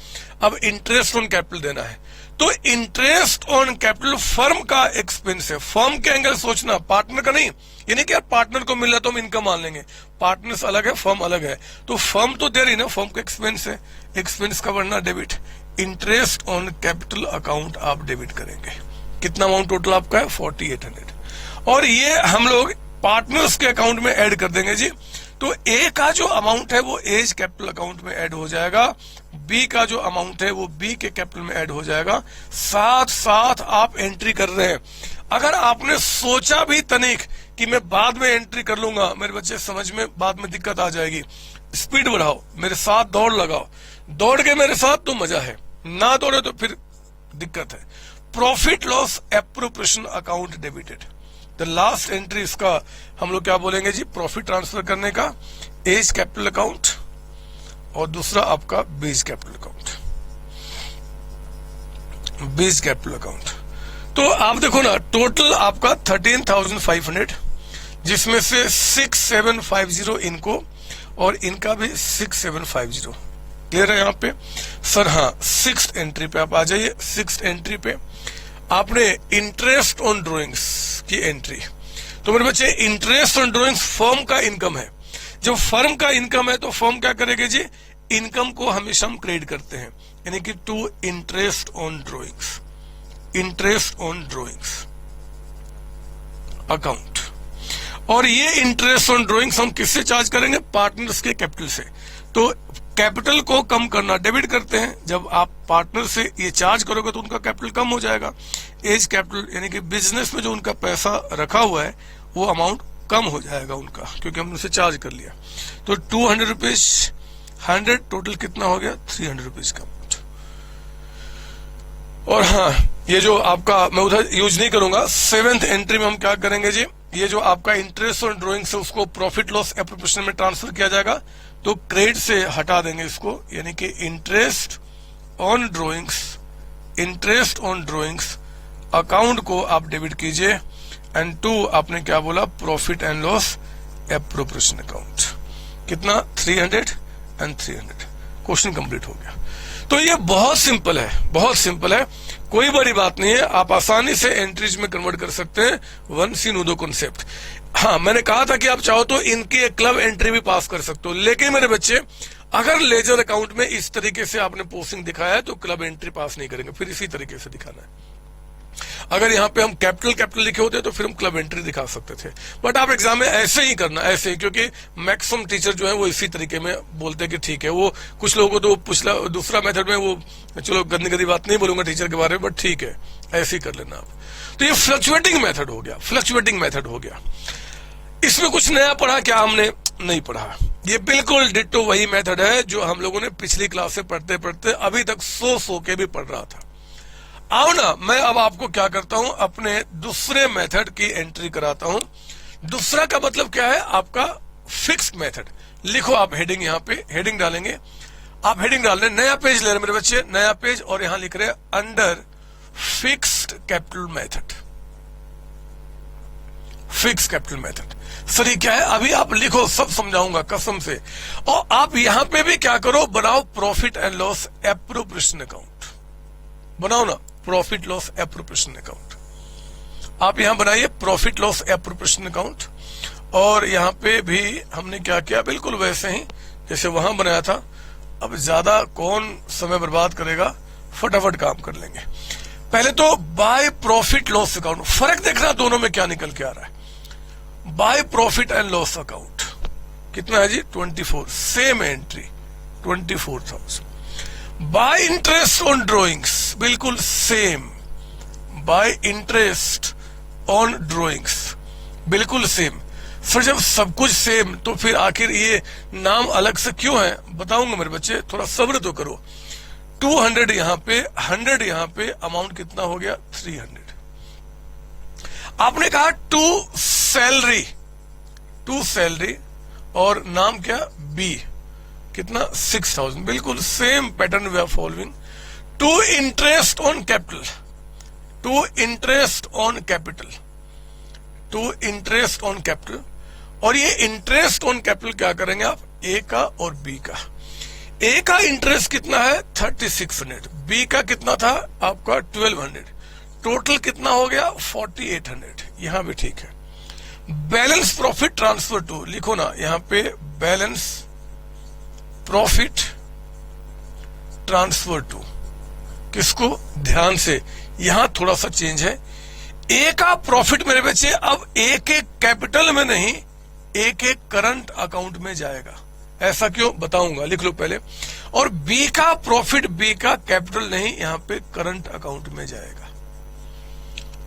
अब इंटरेस्ट ऑन कैपिटल देना है। तो इंटरेस्ट ऑन कैपिटल फर्म का एक्सपेंस है। फर्म के एंगल सोचना, पार्टनर का नहीं। ये नहीं कि यार पार्टनर को मिल रहा तो हम इनकम मान लेंगे, पार्टनर्स अलग है, फर्म अलग है। तो फर्म तो दे रही ना, फर्म का एक्सपेंस है, एक्सपेंस का बढ़ना debit. Interest on capital account आप डेबिट करेंगे। कितना अमाउंट टोटल आपका है, 4800। और ये हम लोग पार्टनर्स के अकाउंट में ऐड कर देंगे जी। तो ए का जो अमाउंट है वो एज कैपिटल अकाउंट में ऐड हो जाएगा, बी का जो अमाउंट है वो बी के कैपिटल में ऐड हो जाएगा। साथ साथ आप एंट्री कर रहे हैं। अगर आपने सोचा भी तनिक कि मैं बाद में एंट्री कर लूंगा, मेरे बच्चे समझ में बाद में दिक्कत आ जाएगी। स्पीड बढ़ाओ, मेरे साथ दौड़ लगाओ, दौड़ के मेरे साथ तो मजा है, ना दौड़े तो फिर दिक्कत है। Profit loss appropriation account debited. The last entry इसका हम लोग क्या बोलेंगे जी, प्रॉफिट ट्रांसफर करने का एज कैपिटल अकाउंट, और दूसरा आपका बीज कैपिटल अकाउंट, बीज कैपिटल अकाउंट। तो आप देखो ना, टोटल आपका 13,500, जिसमें से 6750 इनको और इनका भी 6750। क्लियर है यहाँ पे सर? हाँ, 6th एंट्री पे आप आ जाइए। 6th एंट्री पे आपने इंटरेस्ट ऑन ड्रॉइंग्स की एंट्री। तो मेरे बच्चे, इंटरेस्ट ऑन ड्रॉइंग्स फर्म का इनकम है। जब फर्म का इनकम है तो फर्म क्या करेगी जी, इनकम को हमेशा हम क्रेडिट करते हैं, यानी कि to interest on drawings, interest on drawings account. और ये इंटरेस्ट ऑन ड्रॉइंग्स हम किससे चार्ज करेंगे, पार्टनर्स के कैपिटल से। तो कैपिटल को कम करना डेबिट करते हैं। जब आप पार्टनर से ये चार्ज करोगे तो उनका कैपिटल कम हो जाएगा। एज कैपिटल यानी कि बिजनेस में जो उनका पैसा रखा हुआ है वो अमाउंट कम हो जाएगा उनका, क्योंकि हमने उसे चार्ज कर लिया। तो 200 रुपीज 100, टोटल कितना हो गया, 300 रुपीज का अमाउंट। और हाँ, ये जो आपका मैं उधर यूज नहीं करूंगा। 7th एंट्री में हम क्या करेंगे जी, ये जो आपका इंटरेस्ट ऑन ड्रॉइंग्स है उसको प्रॉफिट लॉस एप्रोप्रिएशन में ट्रांसफर किया जाएगा। तो क्रेडिट से हटा देंगे इसको, यानी कि interest on drawings, interest on drawings account को आप डेबिट कीजिए। एंड 2 आपने क्या बोला, profit and loss appropriation account. कितना, 300 एंड 300। क्वेश्चन कंप्लीट हो गया। तो ये बहुत सिंपल है, बहुत सिंपल है, कोई बड़ी बात नहीं है। आप आसानी से एंट्रीज में कन्वर्ट कर सकते हैं, वन सी नूडो कॉन्सेप्ट। हाँ, मैंने कहा था कि आप चाहो तो इनके क्लब एंट्री भी पास कर सकते हो, लेकिन मेरे बच्चे अगर लेजर अकाउंट में इस तरीके से आपने पोस्टिंग दिखाया है तो क्लब एंट्री पास नहीं करेंगे, फिर इसी तरीके से दिखाना है। अगर यहाँ पे हम कैपिटल लिखे होते तो फिर हम क्लब एंट्री दिखा सकते थे, बट आप एग्जाम में ऐसे ही करना, ऐसे ही, क्योंकि मैक्सिमम टीचर जो है वो इसी तरीके में बोलते हैं कि ठीक है। वो कुछ लोगों को तो पिछला दूसरा मेथड में वो, चलो गंदी बात नहीं बोलूंगा टीचर के बारे में, बट ठीक है, ऐसे ही कर लेना आप। तो ये फ्लक्चुएटिंग मेथड हो गया, फ्लक्चुएटिंग मेथड हो गया। इसमें कुछ नया पढ़ा क्या हमने, नहीं पढ़ा। ये बिल्कुल डिट्टो वही मेथड है जो हम लोगों ने पिछली क्लास से पढ़ते पढ़ते अभी तक सो के भी पढ़ रहा था। आओ ना, मैं अब आपको क्या करता हूं, अपने दूसरे मेथड की एंट्री कराता हूं। दूसरा का मतलब क्या है, आपका फिक्स्ड मेथड। लिखो आप हेडिंग, यहाँ पे हेडिंग डालेंगे, आप हेडिंग डाल रहे, नया पेज ले रहे मेरे बच्चे, नया पेज, और यहां लिख रहे under fixed capital method. Fixed capital method sir ये क्या है, अभी आप लिखो, सब समझाऊंगा कसम से। और आप यहां पे भी क्या करो, बनाओ profit and loss appropriation account, बनाओ ना प्रॉफिट लॉस एप्रोप्रिएशन अकाउंट। आप यहां बनाइए प्रॉफिट लॉस एप्रोप्रिएशन अकाउंट, और यहां पे भी हमने क्या किया, बिल्कुल वैसे ही जैसे वहां बनाया था। अब ज्यादा कौन समय बर्बाद करेगा, फटाफट काम कर लेंगे। पहले तो बाय प्रॉफिट लॉस अकाउंट, फर्क देखना दोनों में क्या निकल के आ रहा है। By profit and loss account कितना है जी, 24, same entry 24,000। By interest on drawings, बिल्कुल same. By interest on drawings, बिल्कुल सेम। फिर जब सब कुछ सेम तो फिर आखिर ये नाम अलग से क्यों है, बताऊंगा मेरे बच्चे, थोड़ा सब्र तो करो। 200 यहां पे, 100 यहां पे, अमाउंट कितना हो गया 300। आपने कहा टू सैलरी और नाम क्या, बी, कितना 6,000, बिल्कुल same pattern we are following. To interest on capital, to interest on capital, to interest on capital. और ये इंटरेस्ट ऑन कैपिटल क्या करेंगे आप, ए का और बी का। ए का इंटरेस्ट कितना है 3600, बी का कितना था आपका 1200, टोटल कितना हो गया 4800। यहां भी ठीक है। बैलेंस प्रॉफिट ट्रांसफर टू, लिखो ना यहां पे, बैलेंस प्रॉफिट ट्रांसफर टू, किसको, ध्यान से, यहां थोड़ा सा चेंज है। ए का प्रॉफिट मेरे बच्चे अब एक एक कैपिटल में नहीं, एक एक करंट अकाउंट में जाएगा। ऐसा क्यों, बताऊंगा, लिख लो पहले। और बी का प्रॉफिट, बी का कैपिटल नहीं, यहां पे करंट अकाउंट में जाएगा।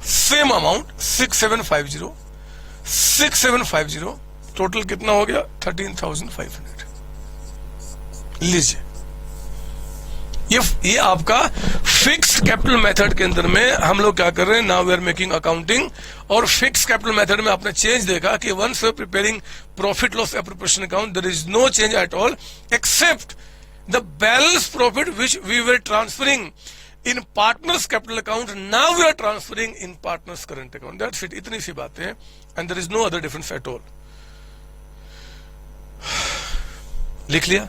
सेम अमाउंट 6750, टोटल कितना हो गया 13,500। लीजिए, ये आपका फिक्स्ड कैपिटल मेथड के अंदर में हम लोग क्या कर रहे हैं, now we are making accounting. और फिक्स्ड कैपिटल मेथड में आपने चेंज देखा कि once we are preparing profit loss appropriation account, there is no change at all except the balance profit which we were transferring in partners capital account, now we are transferring in partners current account. That's it, इतनी सी बातें हैं, and there is no other difference at all. लिख लिया,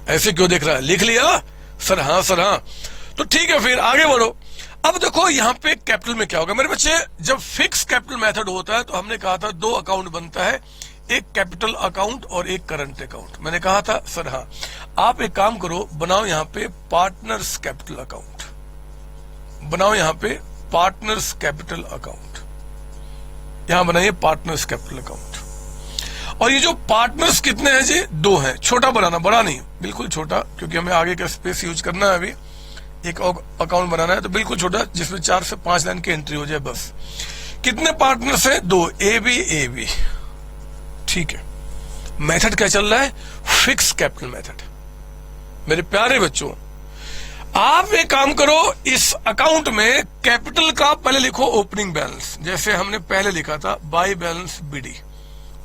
ऐसे क्यों देख रहा है, लिख लिया सर, हाँ सर हाँ, तो ठीक है, फिर आगे बढ़ो। अब देखो यहां पे कैपिटल में क्या होगा मेरे बच्चे, जब फिक्स कैपिटल मेथड होता है तो हमने कहा था दो अकाउंट बनता है, एक कैपिटल अकाउंट और एक करंट अकाउंट। मैंने कहा था सर हाँ, आप एक काम करो, बनाओ यहां पे पार्टनर्स कैपिटल अकाउंट, बनाओ यहां पे पार्टनर्स कैपिटल अकाउंट, यहां बनाइए पार्टनर्स कैपिटल अकाउंट। और ये जो पार्टनर्स कितने हैं जी, दो हैं। छोटा बनाना, बड़ा नहीं, बिल्कुल छोटा, क्योंकि हमें आगे का स्पेस यूज करना है। अभी एक अकाउंट बनाना है तो बिल्कुल छोटा, जिसमें 4 से 5 लाइन की एंट्री हो जाए बस। कितने पार्टनर्स हैं, दो, ए बी। ठीक है, मेथड क्या चल रहा है, फिक्स कैपिटल मेथड। मेरे प्यारे बच्चों, आप एक काम करो, इस अकाउंट में कैपिटल का पहले लिखो ओपनिंग बैलेंस, जैसे हमने पहले लिखा था बाई बैलेंस बीडी।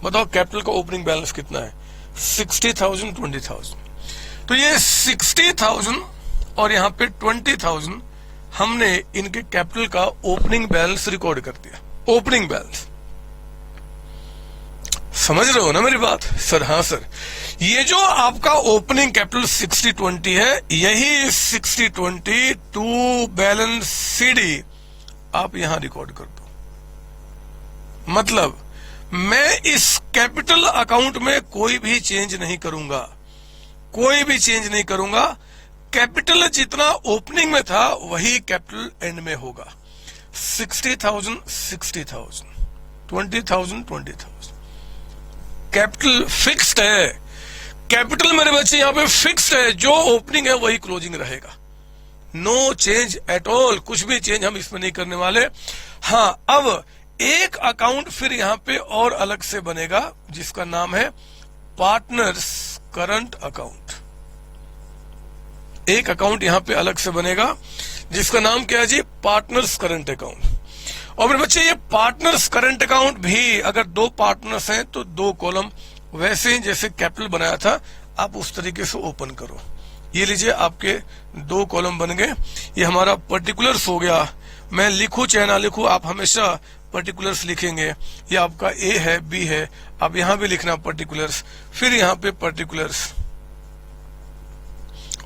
बताओ कैपिटल का ओपनिंग बैलेंस कितना है, 60,000, 20,000। तो ये 60,000 और यहाँ पे 20,000 हमने इनके कैपिटल का ओपनिंग बैलेंस रिकॉर्ड कर दिया। ओपनिंग बैलेंस समझ रहे हो ना मेरी बात, सर हाँ सर। ये जो आपका ओपनिंग कैपिटल 60-20 है, यही 60-20 टू बैलेंस सीडी आप यहां रिकॉर्ड कर दो। मतलब मैं इस कैपिटल अकाउंट में कोई भी चेंज नहीं करूंगा, कोई भी चेंज नहीं करूंगा। कैपिटल जितना ओपनिंग में था वही कैपिटल एंड में होगा। 60,000, 60,000, 20,000, 20,000। कैपिटल फिक्स्ड है, कैपिटल मेरे बच्चे यहां पे फिक्स्ड है, जो ओपनिंग है वही क्लोजिंग रहेगा। नो चेंज एट ऑल, कुछ भी चेंज हम इसमें नहीं करने वाले। हाँ, अब एक अकाउंट फिर यहां पे और अलग से बनेगा, जिसका नाम है पार्टनर्स करंट अकाउंट। एक अकाउंट यहां पे अलग से बनेगा, जिसका नाम क्या है जी, पार्टनर्स करंट अकाउंट। और मेरे बच्चे ये पार्टनर्स करंट अकाउंट भी अगर दो पार्टनर्स हैं तो दो कॉलम, वैसे ही जैसे कैपिटल बनाया था आप उस तरीके से ओपन करो। ये लीजिए, आपके दो कॉलम बन गए। ये हमारा पर्टिकुलर्स हो गया। मैं लिखूं चाहे ना लिखूं, आप हमेशा पर्टिकुलर्स लिखेंगे। ये आपका ए है, बी है, अब यहां भी लिखना पर्टिकुलर्स, फिर यहां पे पर्टिकुलर्स,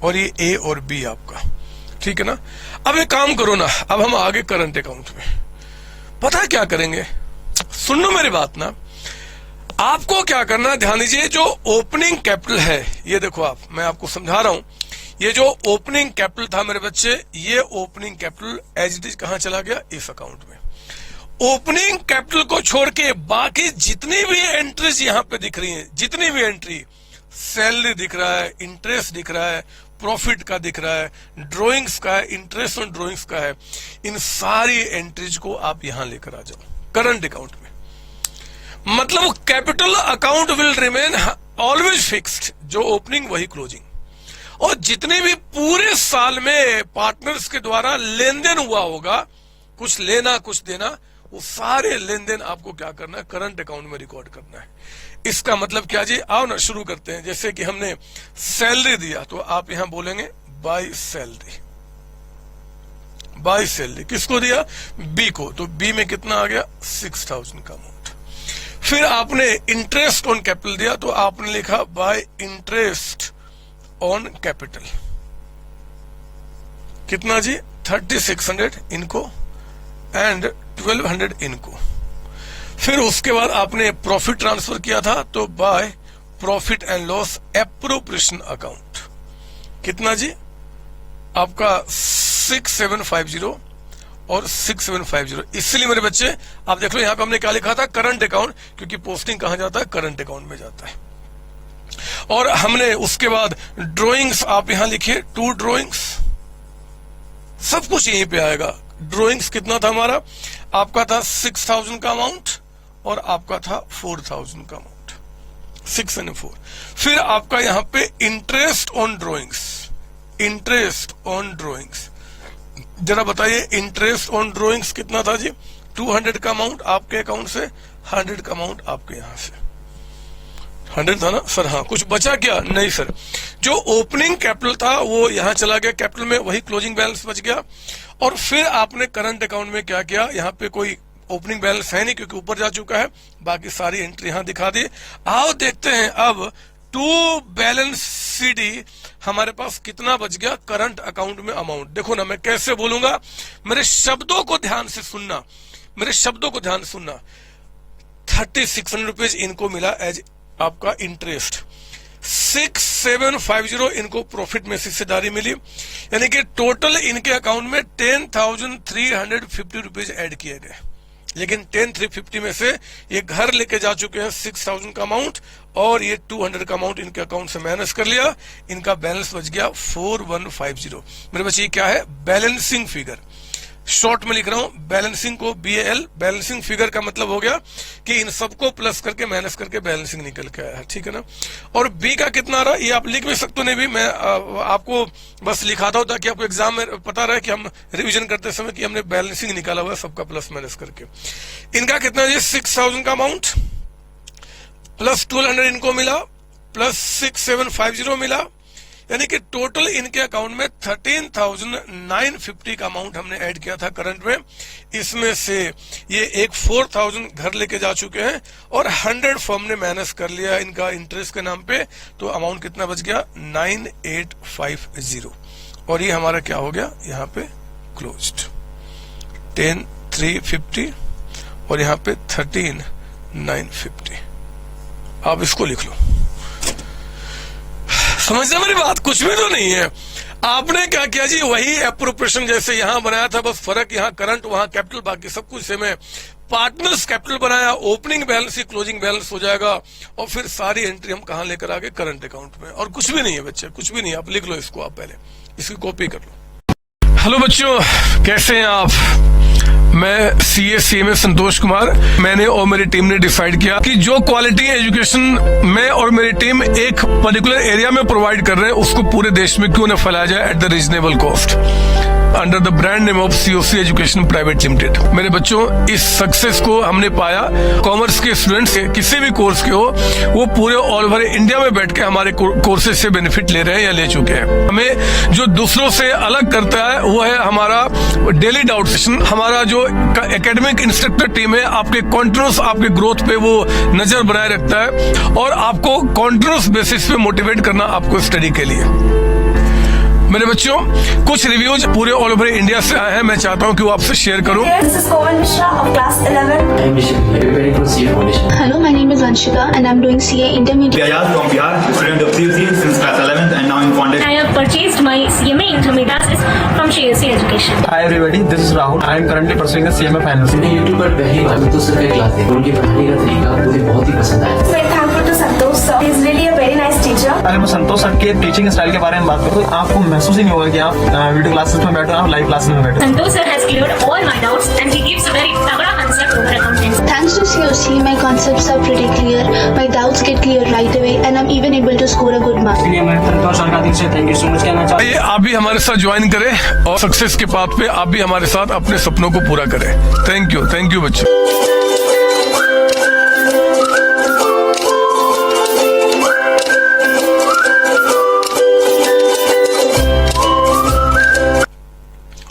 और ये ए और बी आपका। ठीक है ना। अब एक काम करो ना, अब हम आगे करंट अकाउंट में पता है क्या करेंगे, सुन लो मेरी बात ना। आपको क्या करना, ध्यान दीजिए, जो ओपनिंग कैपिटल है, ये देखो आप, मैं आपको समझा रहा हूं, ये जो ओपनिंग कैपिटल था मेरे बच्चे, ये opening capital as it is कहां चला गया, इस अकाउंट में। ओपनिंग कैपिटल को छोड़ के बाकी जितनी भी एंट्रीज यहां पे दिख रही हैं, जितनी भी एंट्री, सैलरी दिख रहा है, इंटरेस्ट दिख रहा है, प्रॉफिट का दिख रहा है, ड्रॉइंग्स का है, इंटरेस्ट ऑन ड्रॉइंग्स का है, इन सारी एंट्रीज को आप यहां लेकर आ जाओ करंट अकाउंट में। मतलब capital account will remain always fixed, जो ओपनिंग वही क्लोजिंग, और जितने भी पूरे साल में पार्टनर्स के द्वारा लेन देन हुआ होगा, कुछ लेना कुछ देना, वो सारे लेन देन आपको क्या करना है, करंट अकाउंट में रिकॉर्ड करना है। इसका मतलब क्या जी, आओ ना शुरू करते हैं। जैसे कि हमने सैलरी दिया तो आप यहां बोलेंगे बाय सैलरी, बाय सैलरी किसको दिया, बी को, तो बी में कितना आ गया, 6000 का अमाउंट। फिर आपने इंटरेस्ट ऑन कैपिटल दिया तो आपने लिखा बाय इंटरेस्ट ऑन कैपिटल, कितना जी, 3600 इनको एंड 1200 इनको। फिर उसके बाद आपने प्रॉफिट ट्रांसफर किया था तो bye profit and loss appropriation account, कितना जी, आपका 6750 और 6750। इसलिए मेरे बच्चे आप देख लो, यहां पे हमने क्या लिखा था, करंट अकाउंट, क्योंकि पोस्टिंग कहां जाता है, करंट अकाउंट में जाता है। और हमने उसके बाद ड्रॉइंग्स आप यहां लिखिए, 2 ड्रॉइंग्स, सब कुछ यहीं पे आएगा। ड्रॉइंग्स कितना था हमारा, आपका था 6000 का अमाउंट और आपका था 4000 का अमाउंट, 6 and 4। फिर आपका यहां पे interest on drawings, interest on drawings, जरा बताइए इंटरेस्ट ऑन ड्रॉइंग्स कितना था जी, 200 का अमाउंट आपके अकाउंट से, 100 का अमाउंट आपके यहां से। 100 था ना सर, हाँ, कुछ बचा क्या, नहीं सर, जो ओपनिंग कैपिटल था वो यहां चला गया कैपिटल में, वही क्लोजिंग बैलेंस बच गया। और फिर आपने करंट अकाउंट में क्या किया, यहाँ पे कोई ओपनिंग बैलेंस है नहीं क्योंकि ऊपर जा चुका है, बाकी सारी एंट्री यहां दिखा दी। आओ देखते हैं अब टू बैलेंस सीडी हमारे पास कितना बच गया करंट अकाउंट में अमाउंट। देखो ना, मैं कैसे बोलूंगा, मेरे शब्दों को ध्यान से सुनना, मेरे शब्दों को ध्यान से सुनना। 3600 रुपीज इनको मिला एज आपका इंटरेस्ट, 6750 इनको प्रॉफिट में हिस्सेदारी मिली, यानी कि टोटल इनके अकाउंट में 10,350 रुपीज ऐड किए गए। लेकिन 10,350 में से ये घर लेके जा चुके हैं 6000 का अमाउंट, और ये 200 का अमाउंट इनके अकाउंट से माइनस कर लिया, इनका बैलेंस बच गया 4150। मेरे बच्चे ये क्या है, बैलेंसिंग फिगर, शॉर्ट में लिख रहा हूं बैलेंसिंग को, BAL, बैलेंसिंग फिगर का मतलब हो गया कि इन सबको प्लस करके माइनस करके बैलेंसिंग निकल के आया है, ठीक है ना। और बी का कितना रहा, ये आप लिख भी सकते नहीं, भी मैं आपको बस लिखाता हूं ताकि आपको एग्जाम में पता रहे कि हम रिवीजन करते समय कि हमने बैलेंसिंग निकाला हुआ है सबका प्लस माइनस करके। इनका कितना है, 6000 का अमाउंट प्लस 1200 इनको मिला, प्लस 6750 मिला, यानी कि टोटल इनके अकाउंट में 13,950 का अमाउंट हमने ऐड किया था करंट में। इसमें से ये एक 4000 घर लेके जा चुके हैं और 100 फर्म ने माइनस कर लिया इनका इंटरेस्ट के नाम पे, तो अमाउंट कितना बच गया, 9850। और ये हमारा क्या हो गया, यहाँ पे क्लोज्ड 10,350 और यहाँ पे 13,950। आप इसको लिख लो, समझना मेरी बात, कुछ भी तो नहीं है। आपने क्या किया जी, वही एप्रोप्रिएशन जैसे यहां बनाया था, बस फर्क यहां करंट वहां कैपिटल, बाकी सब कुछ सेम है। पार्टनर्स कैपिटल बनाया, ओपनिंग बैलेंस ही क्लोजिंग बैलेंस हो जाएगा, और फिर सारी एंट्री हम कहां लेकर आ गए, करंट अकाउंट में। और कुछ भी नहीं है बच्चे, कुछ भी नहीं, आप लिख लो इसको, आप पहले इसकी कॉपी कर लो। हेलो बच्चों, कैसे हैं आप? मैं CA संतोष कुमार। मैंने और मेरी टीम ने डिसाइड किया कि जो क्वालिटी एजुकेशन मैं और मेरी टीम एक पर्टिकुलर एरिया में प्रोवाइड कर रहे हैं, उसको पूरे देश में क्यों न फैलाया जाए at the reasonable cost, under the brand name of COC education private limited. मेरे बच्चों, इस सक्सेस को हमने पाया, कॉमर्स के स्टूडेंट्स किसी भी कोर्स के हो, वो पूरे ऑल ओवर इंडिया में बैठ के हमारे कोर्सेज से बेनिफिट ले रहे हैं या ले चुके हैं। हमें जो दूसरों से अलग करता है वो है हमारा डेली डाउट सेशन। हमारा जो एकेडमिक इंस्ट्रक्टर टीम है, आपके कॉन्टिन्यूस आपके ग्रोथ पे वो नजर बनाए रखता है और आपको कॉन्टिन्यूस बेसिस पे मोटिवेट करना आपको स्टडी के लिए। मेरे बच्चों, कुछ रिव्यूज पूरे ऑल ओवर इंडिया से आए हैं, मैं चाहता हूं कि वो आपसे शेयर करूं। This is Komal Mishra of class 11. I'm Vishal, preparing for CA Foundation. Hello, my name is Vanshika and I'm doing CA Intermediate. Ayaz from Bihar, student of CSE since class 11th and now in Foundation. I have purchased my CMA Intermediate from CSE Education. Hi everybody, this is Rahul. I am currently pursuing the CMA Finance. मैंने YouTube पर पहली बार तो sir का class देखा, उनके पढ़ाने का तरीका मुझे बहुत ही पसंद आया। Very thankful to Santosh sir. He is really a very nice teacher. अगर मैं संतोष सर के टीचिंग स्टाइल के बारे में बात करूँ तो आपको महसूस ही नहीं होगा कि आप वीडियो क्लासेस में बैठे हो, आप लाइव क्लासेस में बैठे हो। Santosh sir has cleared all my doubts and he gives a very तगड़ा concept over accounting. Thanks to COC, my concepts are pretty clear, my doubts get clear right away and I'm even able to score a good mark. इसलिए मैं संतोष sir का दिल से thank you so much कहना चाहता हूँ। आइए आप भी हमारे साथ ज्वाइन करें और सक्सेस के पाथ पे आप भी हमारे साथ अपने सपनों को पूरा करें। थैंक यू बच्चों।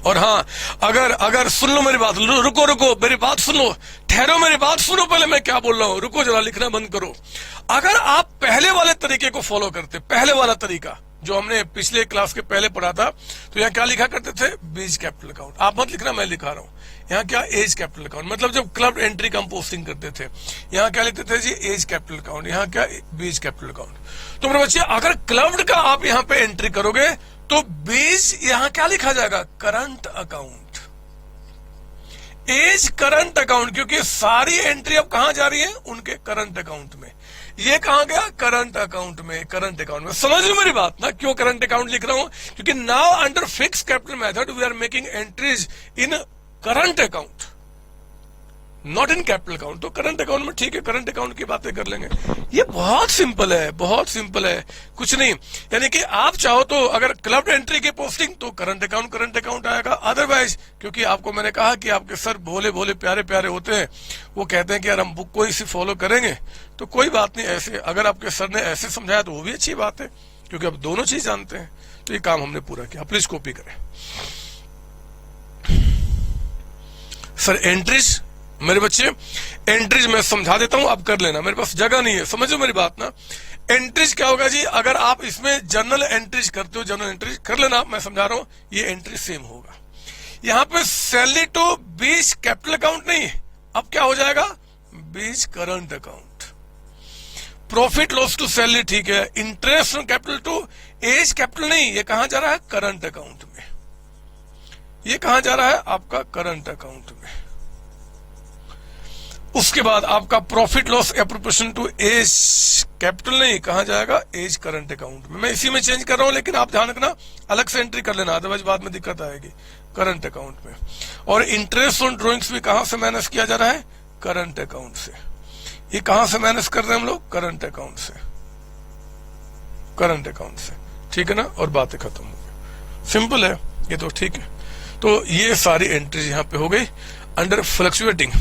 और हाँ, अगर सुन लो मेरी बात, रुको मेरी बात सुन लो, ठहरो मेरी बात सुनो, पहले मैं क्या बोल रहा हूं, रुको जरा, लिखना बंद करो। अगर आप पहले वाले तरीके को फॉलो करते, पहले वाला तरीका जो हमने पिछले क्लास के पहले पढ़ा था, तो यहाँ क्या लिखा करते थे, बीज कैपिटल अकाउंट। आप मत लिखना, मैं लिखा रहा हूँ। यहाँ क्या, एज कैपिटल अकाउंट, मतलब जब क्लब एंट्री का हम पोस्टिंग करते थे, यहाँ क्या लिखते थे जी, एज कैपिटल अकाउंट, यहाँ क्या, बीज कैपिटल अकाउंट। तो मेरे बच्चे, अगर क्लब्ड का आप यहाँ पे एंट्री करोगे तो बीज यहाँ क्या लिखा जाएगा, current account, as current account, क्योंकि सारी एंट्री अब कहां जा रही है, उनके करंट अकाउंट में। ये कहां गया, करंट अकाउंट में, करंट अकाउंट में। समझ लो मेरी बात ना, क्यों करंट अकाउंट लिख रहा हूं, क्योंकि now under fix capital method we are making entries in current account, not in capital account. तो करंट अकाउंट में ठीक है, करंट अकाउंट की बातें कर लेंगे। ये बहुत सिंपल है, बहुत सिंपल है, कुछ नहीं। यानी कि आप चाहो तो अगर क्लब एंट्री की पोस्टिंग तो करंट अकाउंट आएगा, अदरवाइज क्योंकि आपको मैंने कहा कि आपके सर भोले भोले प्यारे प्यारे होते हैं, वो कहते हैं कि यार हम बुक को इसी फॉलो करेंगे, तो कोई बात नहीं। ऐसे अगर आपके सर ने ऐसे समझाया तो वो भी अच्छी बात है, क्योंकि अब दोनों चीज जानते हैं। तो ये काम हमने पूरा किया, प्लीज कॉपी करें। सर एंट्रीज, मेरे बच्चे एंट्रीज मैं समझा देता हूं, आप कर लेना, मेरे पास जगह नहीं है, समझो मेरी बात ना। एंट्रीज क्या होगा जी, अगर आप इसमें जर्नल एंट्रीज करते हो, जर्नल एंट्रीज कर लेना, मैं समझा रहा हूं, ये एंट्री सेम होगा। यहां पे salary to B's capital account नहीं, अब क्या हो जाएगा, B's current account. Profit loss to salary ठीक है, interest on capital to A's capital नहीं, ये कहां जा रहा है, करंट अकाउंट में। ये कहां जा रहा है, आपका करंट अकाउंट में। उसके बाद आपका profit loss appropriation to A's capital नहीं, कहां जाएगा, एज करंट अकाउंट में। मैं इसी में चेंज कर रहा हूं, लेकिन आप ध्यान रखना, अलग से एंट्री कर लेना, अदरवाइज बाद में दिक्कत आएगी, करंट अकाउंट में। और इंटरेस्ट ऑन ड्रॉइंग्स भी कहां से माइनस किया जा रहा है, करंट अकाउंट से। ये कहां से माइनस कर रहे हैं हम लोग, करंट अकाउंट से, करंट अकाउंट से, ठीक है ना। और बातें खत्म हो गई, सिंपल है ये तो, ठीक है। तो ये सारी एंट्रीज यहां पे हो गई अंडर फ्लक्चुएटिंग।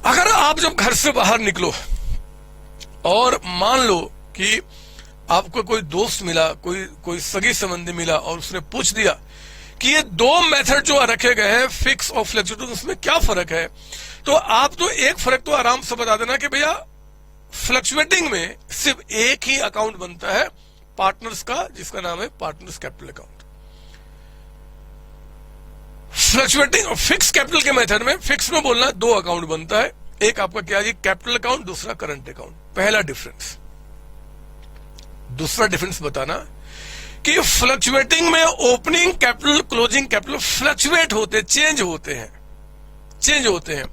अगर आप जब घर से बाहर निकलो और मान लो कि आपको कोई दोस्त मिला, कोई सगी संबंधी मिला, और उसने पूछ दिया कि ये दो मेथड जो रखे गए हैं, फिक्स और फ्लक्चुएटिंग, उसमें क्या फर्क है, तो आप तो एक फर्क तो आराम से बता देना कि भैया फ्लक्चुएटिंग में सिर्फ एक ही अकाउंट बनता है पार्टनर्स का, जिसका नाम है पार्टनर्स कैपिटल अकाउंट। फ्लक्चुएटिंग और फिक्स कैपिटल के मेथड में, फिक्स में बोलना दो अकाउंट बनता है, एक आपका क्या जी, कैपिटल अकाउंट, दूसरा करंट अकाउंट। पहला डिफरेंस। दूसरा डिफरेंस बताना कि फ्लक्चुएटिंग में opening capital, closing capital fluctuate होते, चेंज होते हैं,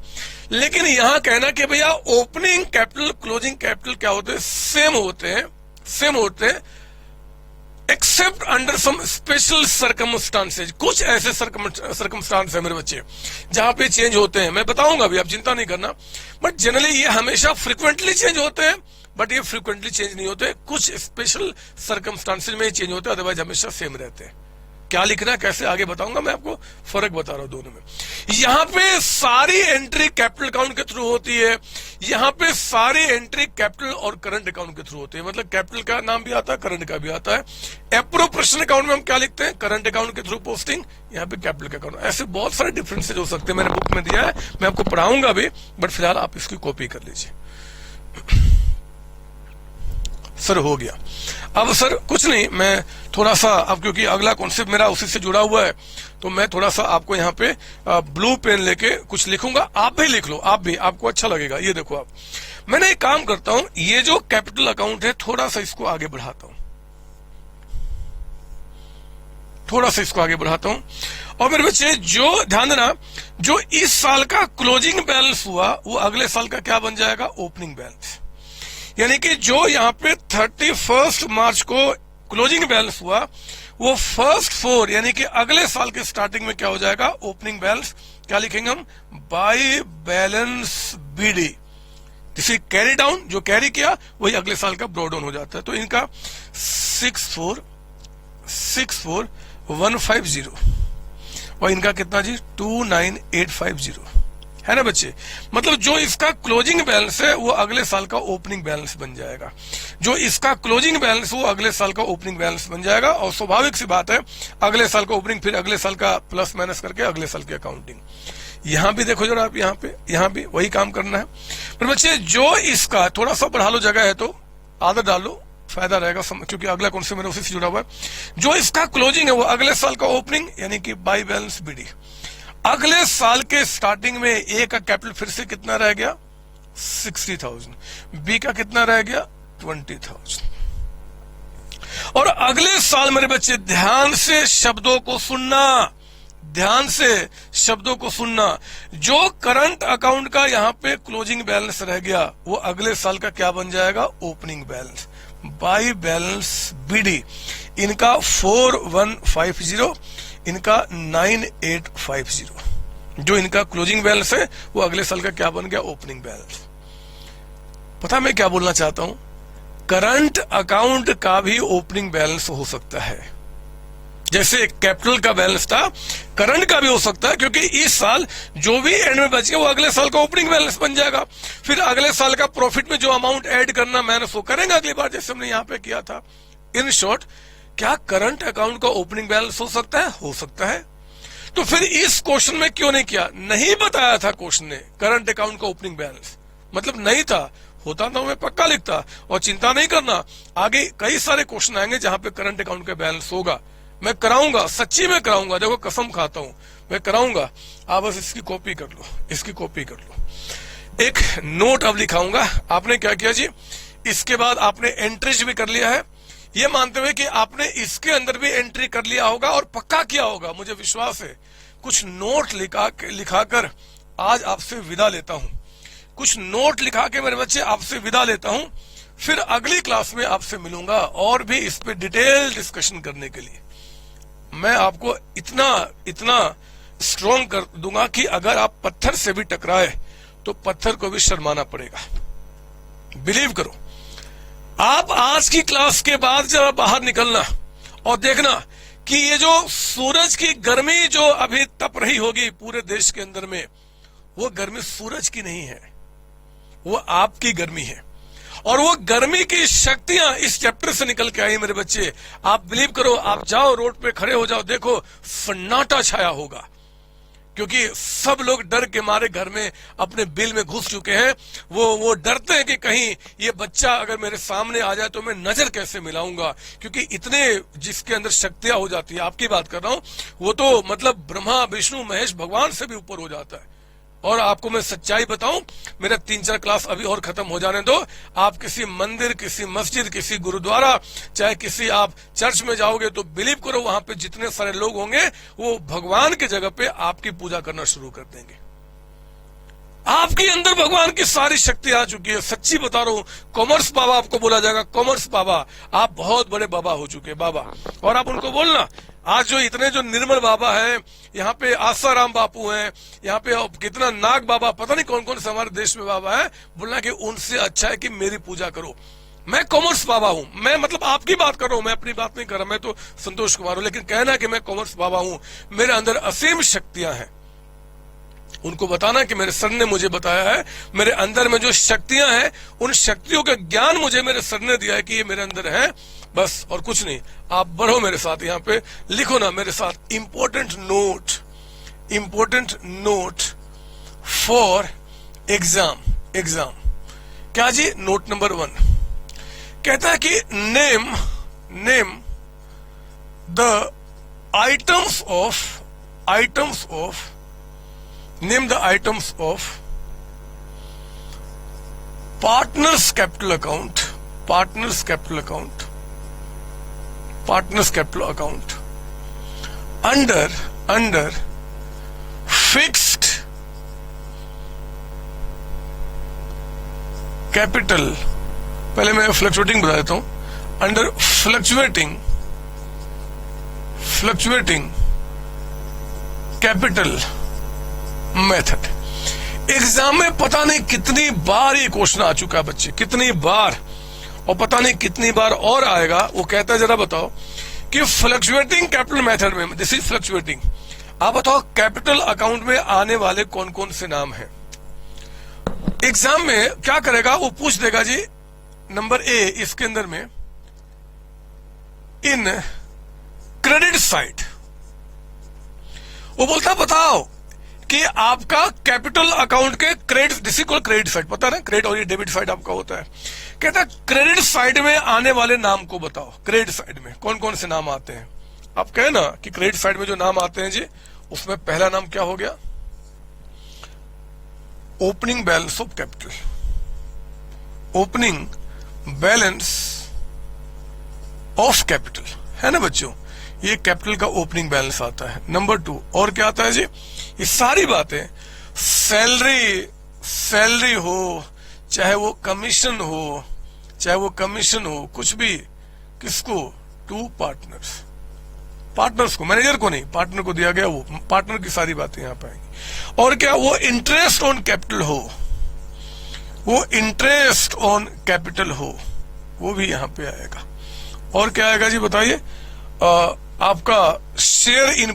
लेकिन यहां कहना कि भैया ओपनिंग कैपिटल, क्लोजिंग कैपिटल क्या होते हैं, सेम होते हैं except under some special circumstances. कुछ ऐसे सर्कमस्टांस है मेरे बच्चे जहां पे चेंज होते हैं, मैं बताऊंगा अभी, आप चिंता नहीं करना। बट जनरली ये हमेशा फ्रिक्वेंटली चेंज होते हैं, बट ये फ्रिक्वेंटली चेंज नहीं होते, कुछ स्पेशल सर्कमस्टांसेज में चेंज होते हैं, अदरवाइज हमेशा सेम रहते हैं। क्या लिखना है, कैसे, आगे बताऊंगा मैं आपको, फर्क बता रहा हूं दोनों में। यहां पे सारी एंट्री कैपिटल अकाउंट के थ्रू होती है, यहां पे सारी एंट्री कैपिटल और करंट अकाउंट के थ्रू होती है, मतलब कैपिटल का नाम भी आता है, करंट का भी आता है। एप्रोप्रिएशन अकाउंट में हम क्या लिखते हैं, करंट अकाउंट के थ्रू पोस्टिंग, यहाँ पे कैपिटल का अकाउंट। ऐसे बहुत सारे डिफरेंसेज हो सकते हैं, मैंने बुक में दिया है, मैं आपको पढ़ाऊंगा भी, बट फिलहाल आप इसकी कॉपी कर लीजिए। सर हो गया। अब सर कुछ नहीं, मैं थोड़ा सा, अब क्योंकि अगला कॉन्सेप्ट मेरा उसी से जुड़ा हुआ है, तो मैं थोड़ा सा आपको यहाँ पे ब्लू पेन लेके कुछ लिखूंगा, आप भी लिख लो, आप भी, आपको अच्छा लगेगा। ये देखो आप, मैंने एक काम करता हूं, ये जो कैपिटल अकाउंट है थोड़ा सा इसको आगे बढ़ाता हूं, थोड़ा सा इसको आगे बढ़ाता हूं। और मेरे बच्चे जो ध्यान देना, जो इस साल का क्लोजिंग बैलेंस हुआ वो अगले साल का क्या बन जाएगा, ओपनिंग बैलेंस। यानी कि जो यहाँ पे 31 मार्च को क्लोजिंग बैलेंस हुआ वो फर्स्ट 4 यानी कि अगले साल के स्टार्टिंग में क्या हो जाएगा, ओपनिंग बैलेंस। क्या लिखेंगे हम, बाय बैलेंस बीडी, जिसे कैरी डाउन, जो कैरी किया वही अगले साल का ब्रॉ डाउन हो जाता है। तो इनका 64150 और इनका कितना जी, 29850 है ना बच्चे। मतलब जो इसका क्लोजिंग बैलेंस है वो अगले साल का ओपनिंग बैलेंस बन जाएगा, जो इसका क्लोजिंग बैलेंस वो अगले साल का ओपनिंग बैलेंस बन जाएगा। और स्वाभाविक सी बात है, अगले साल का ओपनिंग फिर अगले साल का प्लस माइनस करके अगले साल की अकाउंटिंग। यहां भी देखो जरा आप, यहां भी वही काम करना है। पर बच्चे जो इसका, थोड़ा सा बढ़ा लो जगह है तो आदत डालो, फायदा रहेगा, क्योंकि अगला कौन से मेरे उसी से जुड़ा हुआ है। जो इसका क्लोजिंग है वो अगले साल का ओपनिंग यानी कि बाय बैलेंस बीडी। अगले साल के स्टार्टिंग में ए का कैपिटल फिर से कितना रह गया, 60,000, बी का कितना रह गया, 20,000। और अगले साल मेरे बच्चे ध्यान से शब्दों को सुनना, ध्यान से शब्दों को सुनना, जो करंट अकाउंट का यहाँ पे क्लोजिंग बैलेंस रह गया वो अगले साल का क्या बन जाएगा, opening balance, by balance BD. इनका 4150, इनका 9850। जो इनका क्लोजिंग बैलेंस है वो अगले साल का क्या बन गया, ओपनिंग बैलेंस। पता मैं क्या बोलना चाहता हूं, करंट अकाउंट का भी ओपनिंग बैलेंस हो सकता है। जैसे कैपिटल का बैलेंस था, करंट का भी हो सकता है, क्योंकि इस साल जो भी एंड में बच गया वो अगले साल का ओपनिंग बैलेंस बन जाएगा। फिर अगले साल का प्रॉफिट में जो अमाउंट ऐड करना माइनस वो करेंगे अगली बार, जैसे हमने यहाँ पे किया था। इन शॉर्ट, क्या करंट अकाउंट का ओपनिंग बैलेंस हो सकता है, हो सकता है। तो फिर इस क्वेश्चन में क्यों नहीं किया, नहीं बताया था क्वेश्चन ने करंट अकाउंट का ओपनिंग बैलेंस, मतलब नहीं था, होता तो मैं पक्का लिखता। और चिंता नहीं करना, आगे कई सारे क्वेश्चन आएंगे जहां पे करंट अकाउंट का बैलेंस होगा, मैं कराऊंगा, सच्ची में कराऊंगा, देखो कसम खाता हूं मैं कराऊंगा। आप बस इसकी कॉपी कर लो, इसकी कॉपी कर लो। एक नोट अब लिखाऊंगा, आपने क्या किया जी, इसके बाद आपने एंट्रीज भी कर लिया है, ये मानते हुए कि आपने इसके अंदर भी एंट्री कर लिया होगा और पक्का किया होगा, मुझे विश्वास है। कुछ नोट लिखाकर आज आपसे विदा लेता हूं, कुछ नोट लिखा के मेरे बच्चे आपसे विदा लेता हूं। फिर अगली क्लास में आपसे मिलूंगा और भी इस पे डिटेल डिस्कशन करने के लिए। मैं आपको इतना स्ट्रॉन्ग कर दूंगा कि अगर आप पत्थर से भी टकराए तो पत्थर को भी शर्माना पड़ेगा, बिलीव करो। आप आज की क्लास के बाद जरा बाहर निकलना और देखना कि ये जो सूरज की गर्मी जो अभी तप रही होगी पूरे देश के अंदर में, वो गर्मी सूरज की नहीं है, वो आपकी गर्मी है। और वो गर्मी की शक्तियां इस चैप्टर से निकल के आई मेरे बच्चे। आप बिलीव करो, आप जाओ रोड पे खड़े हो जाओ, देखो सन्नाटा छाया होगा, क्योंकि सब लोग डर के मारे घर में अपने बिल में घुस चुके हैं। वो डरते हैं कि कहीं ये बच्चा अगर मेरे सामने आ जाए तो मैं नजर कैसे मिलाऊंगा, क्योंकि इतने जिसके अंदर शक्तियां हो जाती है, आपकी बात कर रहा हूं, वो तो मतलब ब्रह्मा विष्णु महेश भगवान से भी ऊपर हो जाता है। और आपको मैं सच्चाई बताऊं, मेरा 3-4 क्लास अभी और खत्म हो जाने दो, आप किसी मंदिर, किसी मस्जिद, किसी गुरुद्वारा, चाहे किसी आप चर्च में जाओगे तो बिलीव करो वहां पे जितने सारे लोग होंगे वो भगवान की जगह पे आपकी पूजा करना शुरू कर देंगे। आपके अंदर भगवान की सारी शक्ति आ चुकी है, सच्ची बता रहा हूं। कॉमर्स बाबा आपको बोला जाएगा, कॉमर्स बाबा, आप बहुत बड़े बाबा हो चुके बाबा। और आप उनको बोलना, आज जो इतने जो निर्मल बाबा हैं, यहाँ पे आसाराम बापू हैं, यहाँ पे कितना नाग बाबा, पता नहीं कौन कौन से हमारे देश में बाबा है, बोलना कि उनसे अच्छा है कि मेरी पूजा करो। मैं कॉमर्स बाबा हूं, मैं मतलब आपकी बात कर रहा हूं, मैं अपनी बात नहीं कर रहा, मैं तो संतोष कुमार हूं, लेकिन कहना कि मैं कॉमर्स बाबा हूं, मेरे अंदर असीम शक्तियां हैं। उनको बताना कि मेरे सर ने मुझे बताया है, मेरे अंदर में जो शक्तियां हैं उन शक्तियों का ज्ञान मुझे मेरे सर ने दिया है कि ये मेरे अंदर है, बस और कुछ नहीं। आप बढ़ो मेरे साथ, यहाँ पे लिखो ना मेरे साथ, इंपॉर्टेंट नोट फॉर एग्जाम। क्या जी, नोट नंबर 1, कहता है कि name the items of partners capital account under fixed capital, पहले मैं फ्लक्चुएटिंग बता देता हूं, under fluctuating capital method. Exam में पता नहीं कितनी बार ये क्वेश्चन आ चुका है बच्चे, कितनी बार, और पता नहीं कितनी बार और आएगा। वो कहता है जरा बताओ कि फ्लक्चुएटिंग कैपिटल मेथड में, दिस इज फ्लक्चुएटिंग, आप बताओ कैपिटल अकाउंट में आने वाले कौन कौन से नाम हैं। एग्जाम में क्या करेगा, वो पूछ देगा जी नंबर ए, इसके अंदर में इन क्रेडिट साइड, वो बोलता बताओ कि आपका कैपिटल अकाउंट के क्रेडिट साइड, पता ना, क्रेडिट और ये डेबिट साइड आपका होता है। कहता है क्रेडिट साइड में आने वाले नाम को बताओ, क्रेडिट साइड में कौन कौन से नाम आते हैं। आप कहे ना कि क्रेडिट साइड में जो नाम आते हैं जी, उसमें पहला नाम क्या हो गया, opening balance of capital, opening balance of capital, है ना बच्चों, ये कैपिटल का ओपनिंग बैलेंस आता है। नंबर 2 और क्या आता है जी, ये सारी बातें, सैलरी हो, चाहे वो कमीशन हो, कुछ भी, किसको, टू पार्टनर्स को, मैनेजर को नहीं, पार्टनर को दिया गया, वो पार्टनर की सारी बातें यहां पर आएंगी। और क्या, वो इंटरेस्ट ऑन कैपिटल हो, वो भी यहां पे आएगा। और क्या आएगा जी बताइए, आपका शेयर इन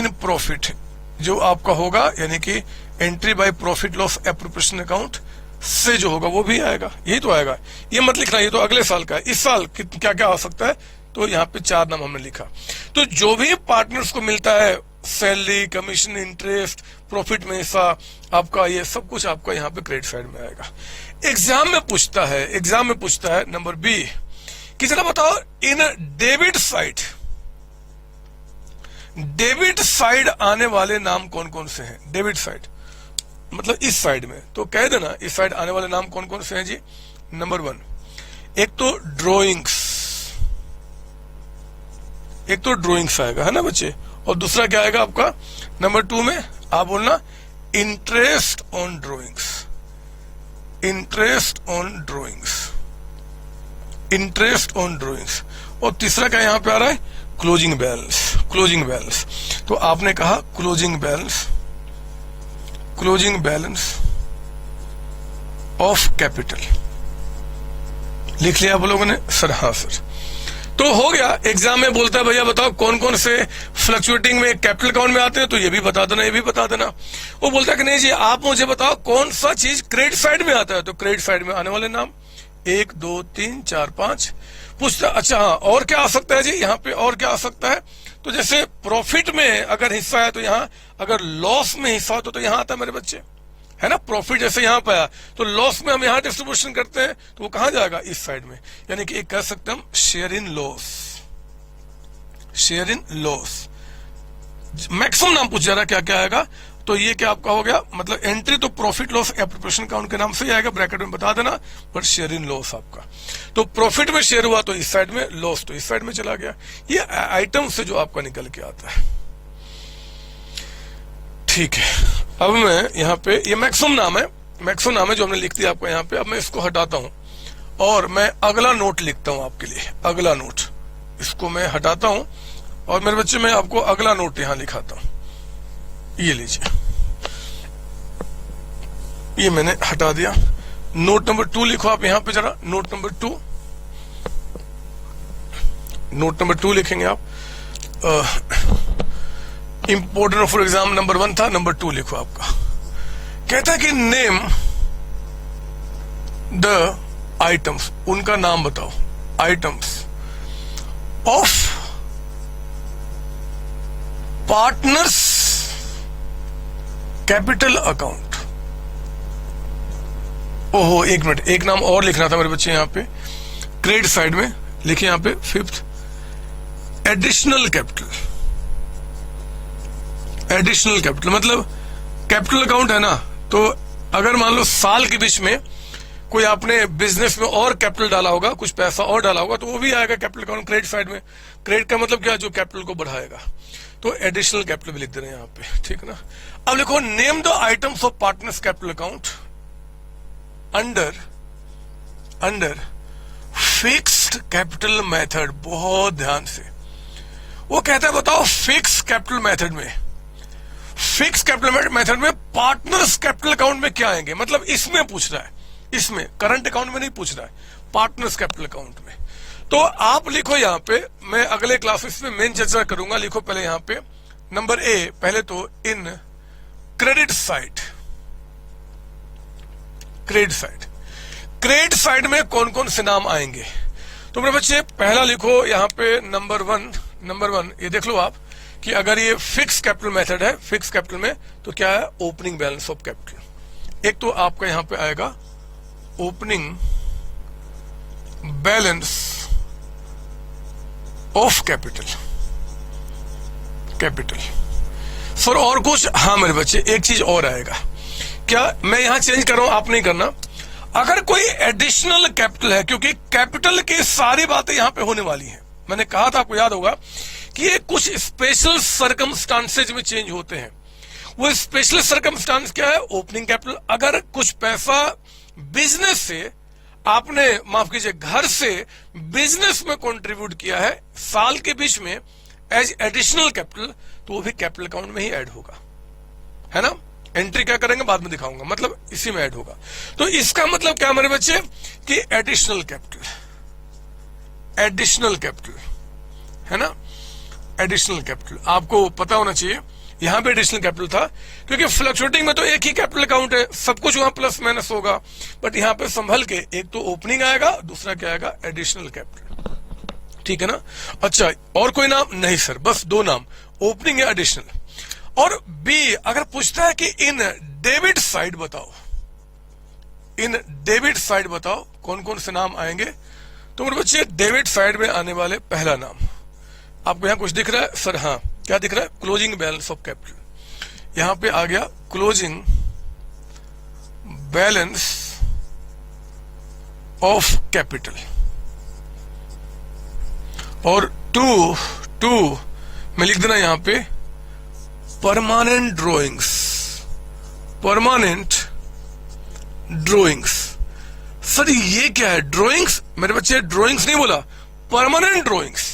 प्रॉफिट जो आपका होगा, यानी कि entry bye profit loss appropriation account से जो होगा वो भी आएगा। यही तो आएगा, ये मत लिखना, ये तो अगले साल का है। इस साल क्या क्या आ सकता है, तो यहाँ पे 4 नाम हमने लिखा। तो जो भी पार्टनर्स को मिलता है, सैलरी, कमीशन, इंटरेस्ट, प्रॉफिट में हिस्सा आपका, ये सब कुछ आपका यहाँ पे क्रेडिट साइड में आएगा। एग्जाम में पूछता है नंबर बी कि जरा बताओ इन डेबिट साइड आने वाले नाम कौन कौन से हैं। डेबिट साइड मतलब इस साइड में, तो कह देना इस साइड आने वाले नाम कौन कौन से हैं जी। नंबर 1, एक तो ड्राइंग्स आएगा, है ना बच्चे, और दूसरा क्या आएगा आपका नंबर 2 में, आप बोलना इंटरेस्ट ऑन ड्राइंग्स, और तीसरा क्या यहां पे आ रहा है, क्लोजिंग बैलेंस। तो आपने कहा क्लोजिंग बैलेंस ऑफ कैपिटल, लिख लिया आप लोगों ने, सर हाँ सर। तो हो गया। एग्जाम में बोलता है भैया बताओ कौन कौन से फ्लक्चुएटिंग में कैपिटल अकाउंट में आते हैं, तो ये भी बता देना, वो बोलता है कि नहीं जी आप मुझे बताओ कौन सा चीज क्रेडिट साइड में आता है, तो क्रेडिट साइड में आने वाले नाम 1 2 3 4 5 पूछता। अच्छा हाँ, और क्या आ सकता है जी यहाँ पे, और क्या आ सकता है, तो जैसे प्रॉफिट में अगर हिस्सा है तो यहाँ, अगर लॉस में हिस्सा हो तो यहाँ आता है मेरे बच्चे, है ना। प्रॉफिट जैसे यहाँ पे आया तो लॉस में हम यहाँ डिस्ट्रीब्यूशन करते हैं, तो वो कहाँ जाएगा, इस साइड में, यानी कि एक कह सकते हैं हम शेयर इन लॉस। मैक्सिमम नाम पूछ जा रहा है क्या क्या आएगा, तो ये क्या आपका हो गया, मतलब एंट्री तो प्रॉफिट लॉस एप्रोप्रिएशन अकाउंट के नाम से ही आएगा, ब्रैकेट में बता देना, बट शेयर इन लॉस आपका, तो प्रॉफिट में शेयर हुआ तो इस साइड में, लॉस तो इस साइड में चला गया। ये आइटम से जो आपका निकल के आता है, ठीक है। अब मैं यहाँ पे, ये मैक्सिमम नाम है जो हमने लिख दिया आपको यहाँ पे। अब मैं इसको हटाता हूं और मैं अगला नोट लिखता हूं आपके लिए, अगला नोट, इसको मैं हटाता हूं और मेरे बच्चे मैं आपको अगला नोट यहां लिखाता हूं। ये लीजिए, ये मैंने हटा दिया। नोट नंबर 2 लिखो आप यहाँ पे जरा, नोट नंबर 2 लिखेंगे आप। इंपोर्टेंट फॉर एग्जाम नंबर 1 था, नंबर 2 लिखो आपका। कहता है कि नेम द आइटम्स, उनका नाम बताओ, items of partners capital account, ओहो, एक मिनट, एक नाम और लिखना था मेरे बच्चे यहाँ पे, क्रेडिट साइड में लिखिए यहाँ पे 5th, additional capital. Additional capital मतलब कैपिटल अकाउंट है ना, तो अगर मान लो साल के बीच में कोई आपने बिजनेस में और कैपिटल डाला होगा, कुछ पैसा और डाला होगा, तो वो भी आएगा कैपिटल अकाउंट क्रेडिट साइड में। क्रेडिट का मतलब क्या, जो कैपिटल को बढ़ाएगा, तो एडिशनल कैपिटल भी लिख दे रहे हैं यहाँ पे, ठीक है ना। अब लिखो name the items of partners capital account under fixed capital method. बहुत ध्यान से वो कहता है बताओ फिक्स कैपिटल मेथड में, फिक्स कैपिटल मेथड में पार्टनर्स कैपिटल अकाउंट में क्या आएंगे, मतलब इसमें पूछ रहा है, इसमें करंट अकाउंट में नहीं पूछ रहा है, पार्टनर्स कैपिटल अकाउंट में। तो आप लिखो यहाँ पे, मैं अगले क्लासेस में मेन चर्चा करूंगा, लिखो पहले यहाँ पे नंबर ए, पहले तो in credit side, credit side, credit side में कौन कौन से नाम आएंगे। तो मेरे बच्चे पहला लिखो यहाँ पे नंबर वन, ये देख लो आप कि अगर ये फिक्स कैपिटल मेथड है, फिक्स कैपिटल में तो क्या है, ओपनिंग बैलेंस ऑफ कैपिटल। एक तो आपका यहाँ पे आएगा opening balance of capital, sir और कुछ, हाँ मेरे बच्चे एक चीज और आएगा, क्या मैं यहां चेंज कर रहा हूं, आप नहीं करना। अगर कोई एडिशनल कैपिटल है, क्योंकि कैपिटल की सारी बातें यहां पे होने वाली हैं, मैंने कहा था आपको याद होगा कि ये कुछ स्पेशल सर्कमस्टांसेज में चेंज होते हैं। वो स्पेशल सर्कमस्टांस क्या है, ओपनिंग कैपिटल। अगर कुछ पैसा बिजनेस से आपने, माफ कीजिए, घर से बिजनेस में कंट्रीब्यूट किया है साल के बीच में एज एडिशनल कैपिटल, तो वो भी कैपिटल अकाउंट में ही ऐड होगा, है ना। एंट्री क्या करेंगे बाद में दिखाऊंगा, मतलब इसी में ऐड होगा। तो इसका मतलब क्या मेरे बच्चे कि एडिशनल कैपिटल है ना, एडिशनल कैपिटल आपको पता होना चाहिए। यहां पे एडिशनल कैपिटल था क्योंकि फ्लक्चुएटिंग में तो एक ही कैपिटल अकाउंट है, सब कुछ वहां प्लस माइनस होगा, बट यहां पे संभल के एक तो ओपनिंग आएगा, दूसरा क्या आएगा, एडिशनल कैपिटल, ठीक है ना। अच्छा और कोई नाम नहीं सर, बस दो नाम, ओपनिंग या एडिशनल। और बी अगर पूछता है कि इन डेबिट साइड बताओ, इन डेबिट साइड बताओ कौन कौन से नाम आएंगे, तो मेरे बच्चे डेबिट साइड में आने वाले पहला नाम आपको यहां कुछ दिख रहा है सर, हाँ क्या दिख रहा है, क्लोजिंग बैलेंस ऑफ कैपिटल। यहां पे आ गया क्लोजिंग बैलेंस ऑफ कैपिटल। और टू में लिख देना यहां पे परमानेंट ड्रॉइंग्स। सर ये क्या है, ड्रॉइंग्स, मेरे बच्चे ड्रॉइंग्स नहीं बोला, परमानेंट ड्रॉइंग्स।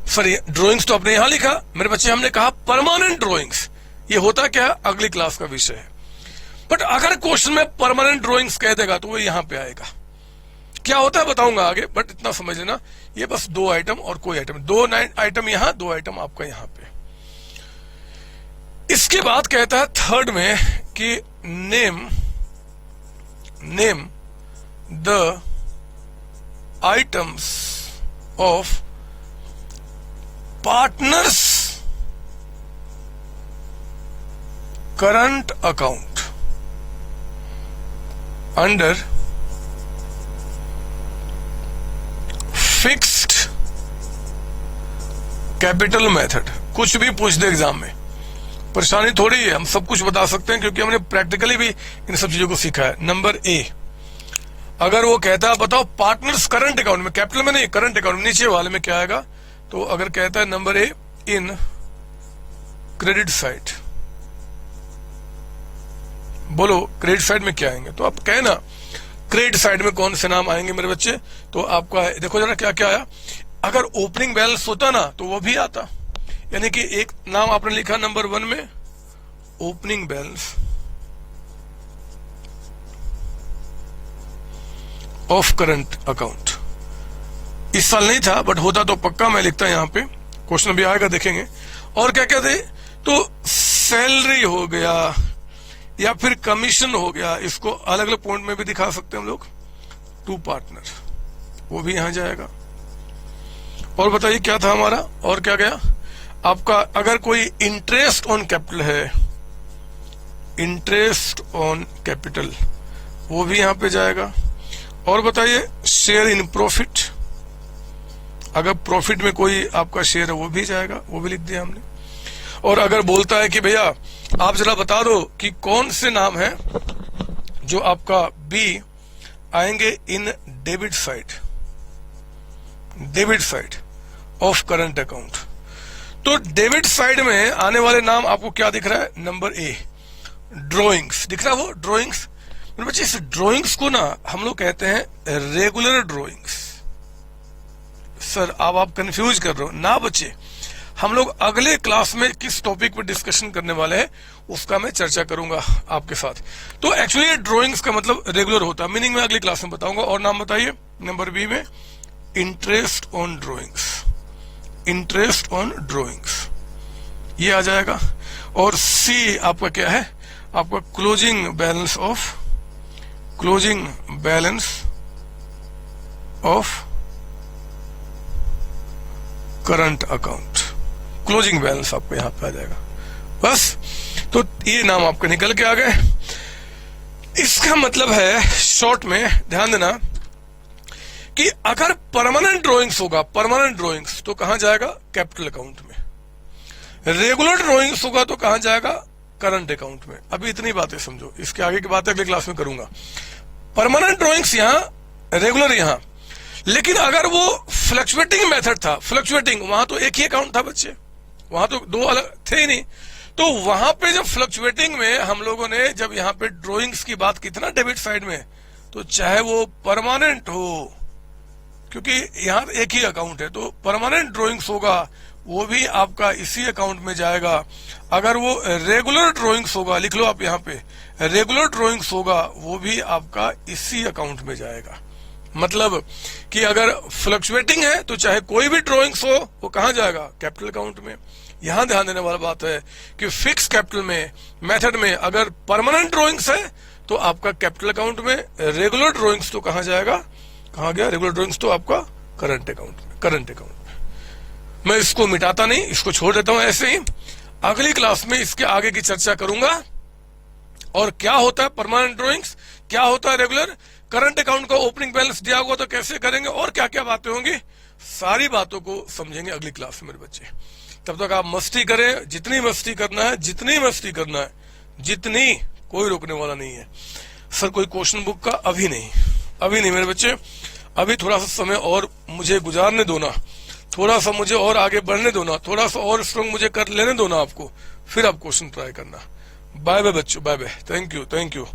सर ये ड्रॉइंग्स तो आपने यहां लिखा, मेरे बच्चे हमने कहा परमानेंट ड्रॉइंग्स। ये होता क्या है, अगली क्लास का विषय है, बट अगर क्वेश्चन में परमानेंट ड्रॉइंग्स कह देगा तो वो यहां पे आएगा। क्या होता है बताऊंगा आगे, बट इतना समझ लेना, ये बस दो आइटम और कोई आइटम, दो आइटम यहां, दो आइटम आपका यहां पे। इसके बाद कहता है थर्ड में कि name the items of partners current account under fixed capital method. कुछ भी पूछ दे एग्जाम में, परेशानी थोड़ी है, हम सब कुछ बता सकते हैं क्योंकि हमने प्रैक्टिकली भी इन सब चीजों को सीखा है। नंबर ए, अगर वो कहता है बताओ पार्टनर्स करंट अकाउंट में, कैपिटल में नहीं, करंट अकाउंट में, नीचे वाले में क्या आएगा, तो अगर कहता है number A in credit side, बोलो क्रेडिट साइड में क्या आएंगे, तो आप कहना क्रेडिट साइड में कौन से नाम आएंगे मेरे बच्चे, तो आपका देखो जरा क्या क्या आया। अगर ओपनिंग बैलेंस होता ना तो वो भी आता, यानी कि एक नाम आपने लिखा नंबर 1 में opening balance of current account. इस साल नहीं था बट होता तो पक्का मैं लिखता यहां पे, क्वेश्चन भी आएगा देखेंगे। और क्या क्या थे, तो सैलरी हो गया या फिर कमीशन हो गया, इसको अलग अलग पॉइंट में भी दिखा सकते हैं हम लोग। टू पार्टनर, वो भी यहां जाएगा। और बताइए क्या था हमारा, और क्या गया आपका, अगर कोई इंटरेस्ट ऑन कैपिटल है, इंटरेस्ट ऑन कैपिटल, वो भी यहां पे जाएगा। और बताइए शेयर इन प्रॉफिट, अगर प्रॉफिट में कोई आपका शेयर है वो भी जाएगा, वो भी लिख दिया हमने। और अगर बोलता है कि भैया आप जरा बता दो कि कौन से नाम है जो आपका बी आएंगे in debit side of current account, तो डेबिट साइड में आने वाले नाम आपको क्या दिख रहा है? नंबर ए ड्रॉइंग्स दिख रहा है, वो ड्रॉइंग्स। बच्चे इस ड्रॉइंग्स को ना हम लोग कहते हैं रेगुलर ड्रॉइंग्स। सर अब आप कंफ्यूज कर रहे हो ना बच्चे, हम लोग अगले क्लास में किस टॉपिक पर डिस्कशन करने वाले हैं उसका मैं चर्चा करूंगा आपके साथ। तो एक्चुअली ड्रॉइंग्स का मतलब रेगुलर होता है, मीनिंग मैं अगली क्लास में बताऊंगा। और नाम बताइए नंबर बी में इंटरेस्ट ऑन ड्रॉइंग्स, ये आ जाएगा। और सी आपका क्या है? आपका closing balance of current account, closing balance आपको यहां पे आ जाएगा। बस, तो ये नाम आपके निकल के आ गए। इसका मतलब है शॉर्ट में ध्यान देना कि अगर परमानेंट ड्रॉइंग्स तो कहां जाएगा? कैपिटल अकाउंट में। रेगुलर ड्रॉइंग्स होगा तो कहां जाएगा? करंट अकाउंट में। अभी इतनी बातें समझो, इसके आगे की बातें अगली क्लास में करूंगा। परमानेंट ड्रॉइंग्स यहां, रेगुलर यहां। लेकिन अगर वो फ्लक्चुएटिंग मेथड था, वहां तो एक ही अकाउंट था बच्चे, वहां तो दो अलग थे ही नहीं। तो वहां पे जब फ्लक्चुएटिंग में हम लोगों ने जब यहां पे ड्रॉइंग्स की बात की थी ना डेबिट साइड में, तो चाहे वो परमानेंट हो, क्योंकि यहां एक ही अकाउंट है, तो परमानेंट ड्रॉइंग्स होगा वो भी आपका इसी अकाउंट में जाएगा। अगर वो रेगुलर ड्रॉइंग्स होगा, लिख लो आप यहां पे, रेगुलर ड्रॉइंग्स होगा वो भी आपका इसी अकाउंट में जाएगा। मतलब कि अगर फ्लक्चुएटिंग है तो चाहे कोई भी ड्रॉइंग्स हो वो कहां जाएगा? कैपिटल अकाउंट में। यहां ध्यान देने वाला बात है कि फिक्स कैपिटल में मेथड में अगर परमानेंट ड्रॉइंग्स है तो आपका कैपिटल अकाउंट में, रेगुलर ड्रॉइंग्स तो कहां जाएगा? कहां गया? रेगुलर ड्रॉइंग्स तो आपका करंट अकाउंट में। मैं इसको मिटाता नहीं, इसको छोड़ देता हूं ऐसे ही। अगली क्लास में इसके आगे की चर्चा करूंगा, और क्या होता है परमानेंट ड्रॉइंग्स, क्या होता है रेगुलर, करंट अकाउंट का ओपनिंग बैलेंस दिया होगा तो कैसे करेंगे, और क्या क्या बातें होंगी, सारी बातों को समझेंगे अगली क्लास में मेरे बच्चे। तब तक आप मस्ती करें, जितनी मस्ती करना है, जितनी, कोई रोकने वाला नहीं है। सर कोई क्वेश्चन बुक का? अभी नहीं मेरे बच्चे, अभी थोड़ा सा समय और मुझे गुजारने दो ना, थोड़ा सा मुझे और आगे बढ़ने दो ना, थोड़ा सा और स्ट्रॉन्ग मुझे कर लेने दो ना आपको, फिर आप क्वेश्चन ट्राई करना। बाय बाय बच्चों, बाय बाय, थैंक यू।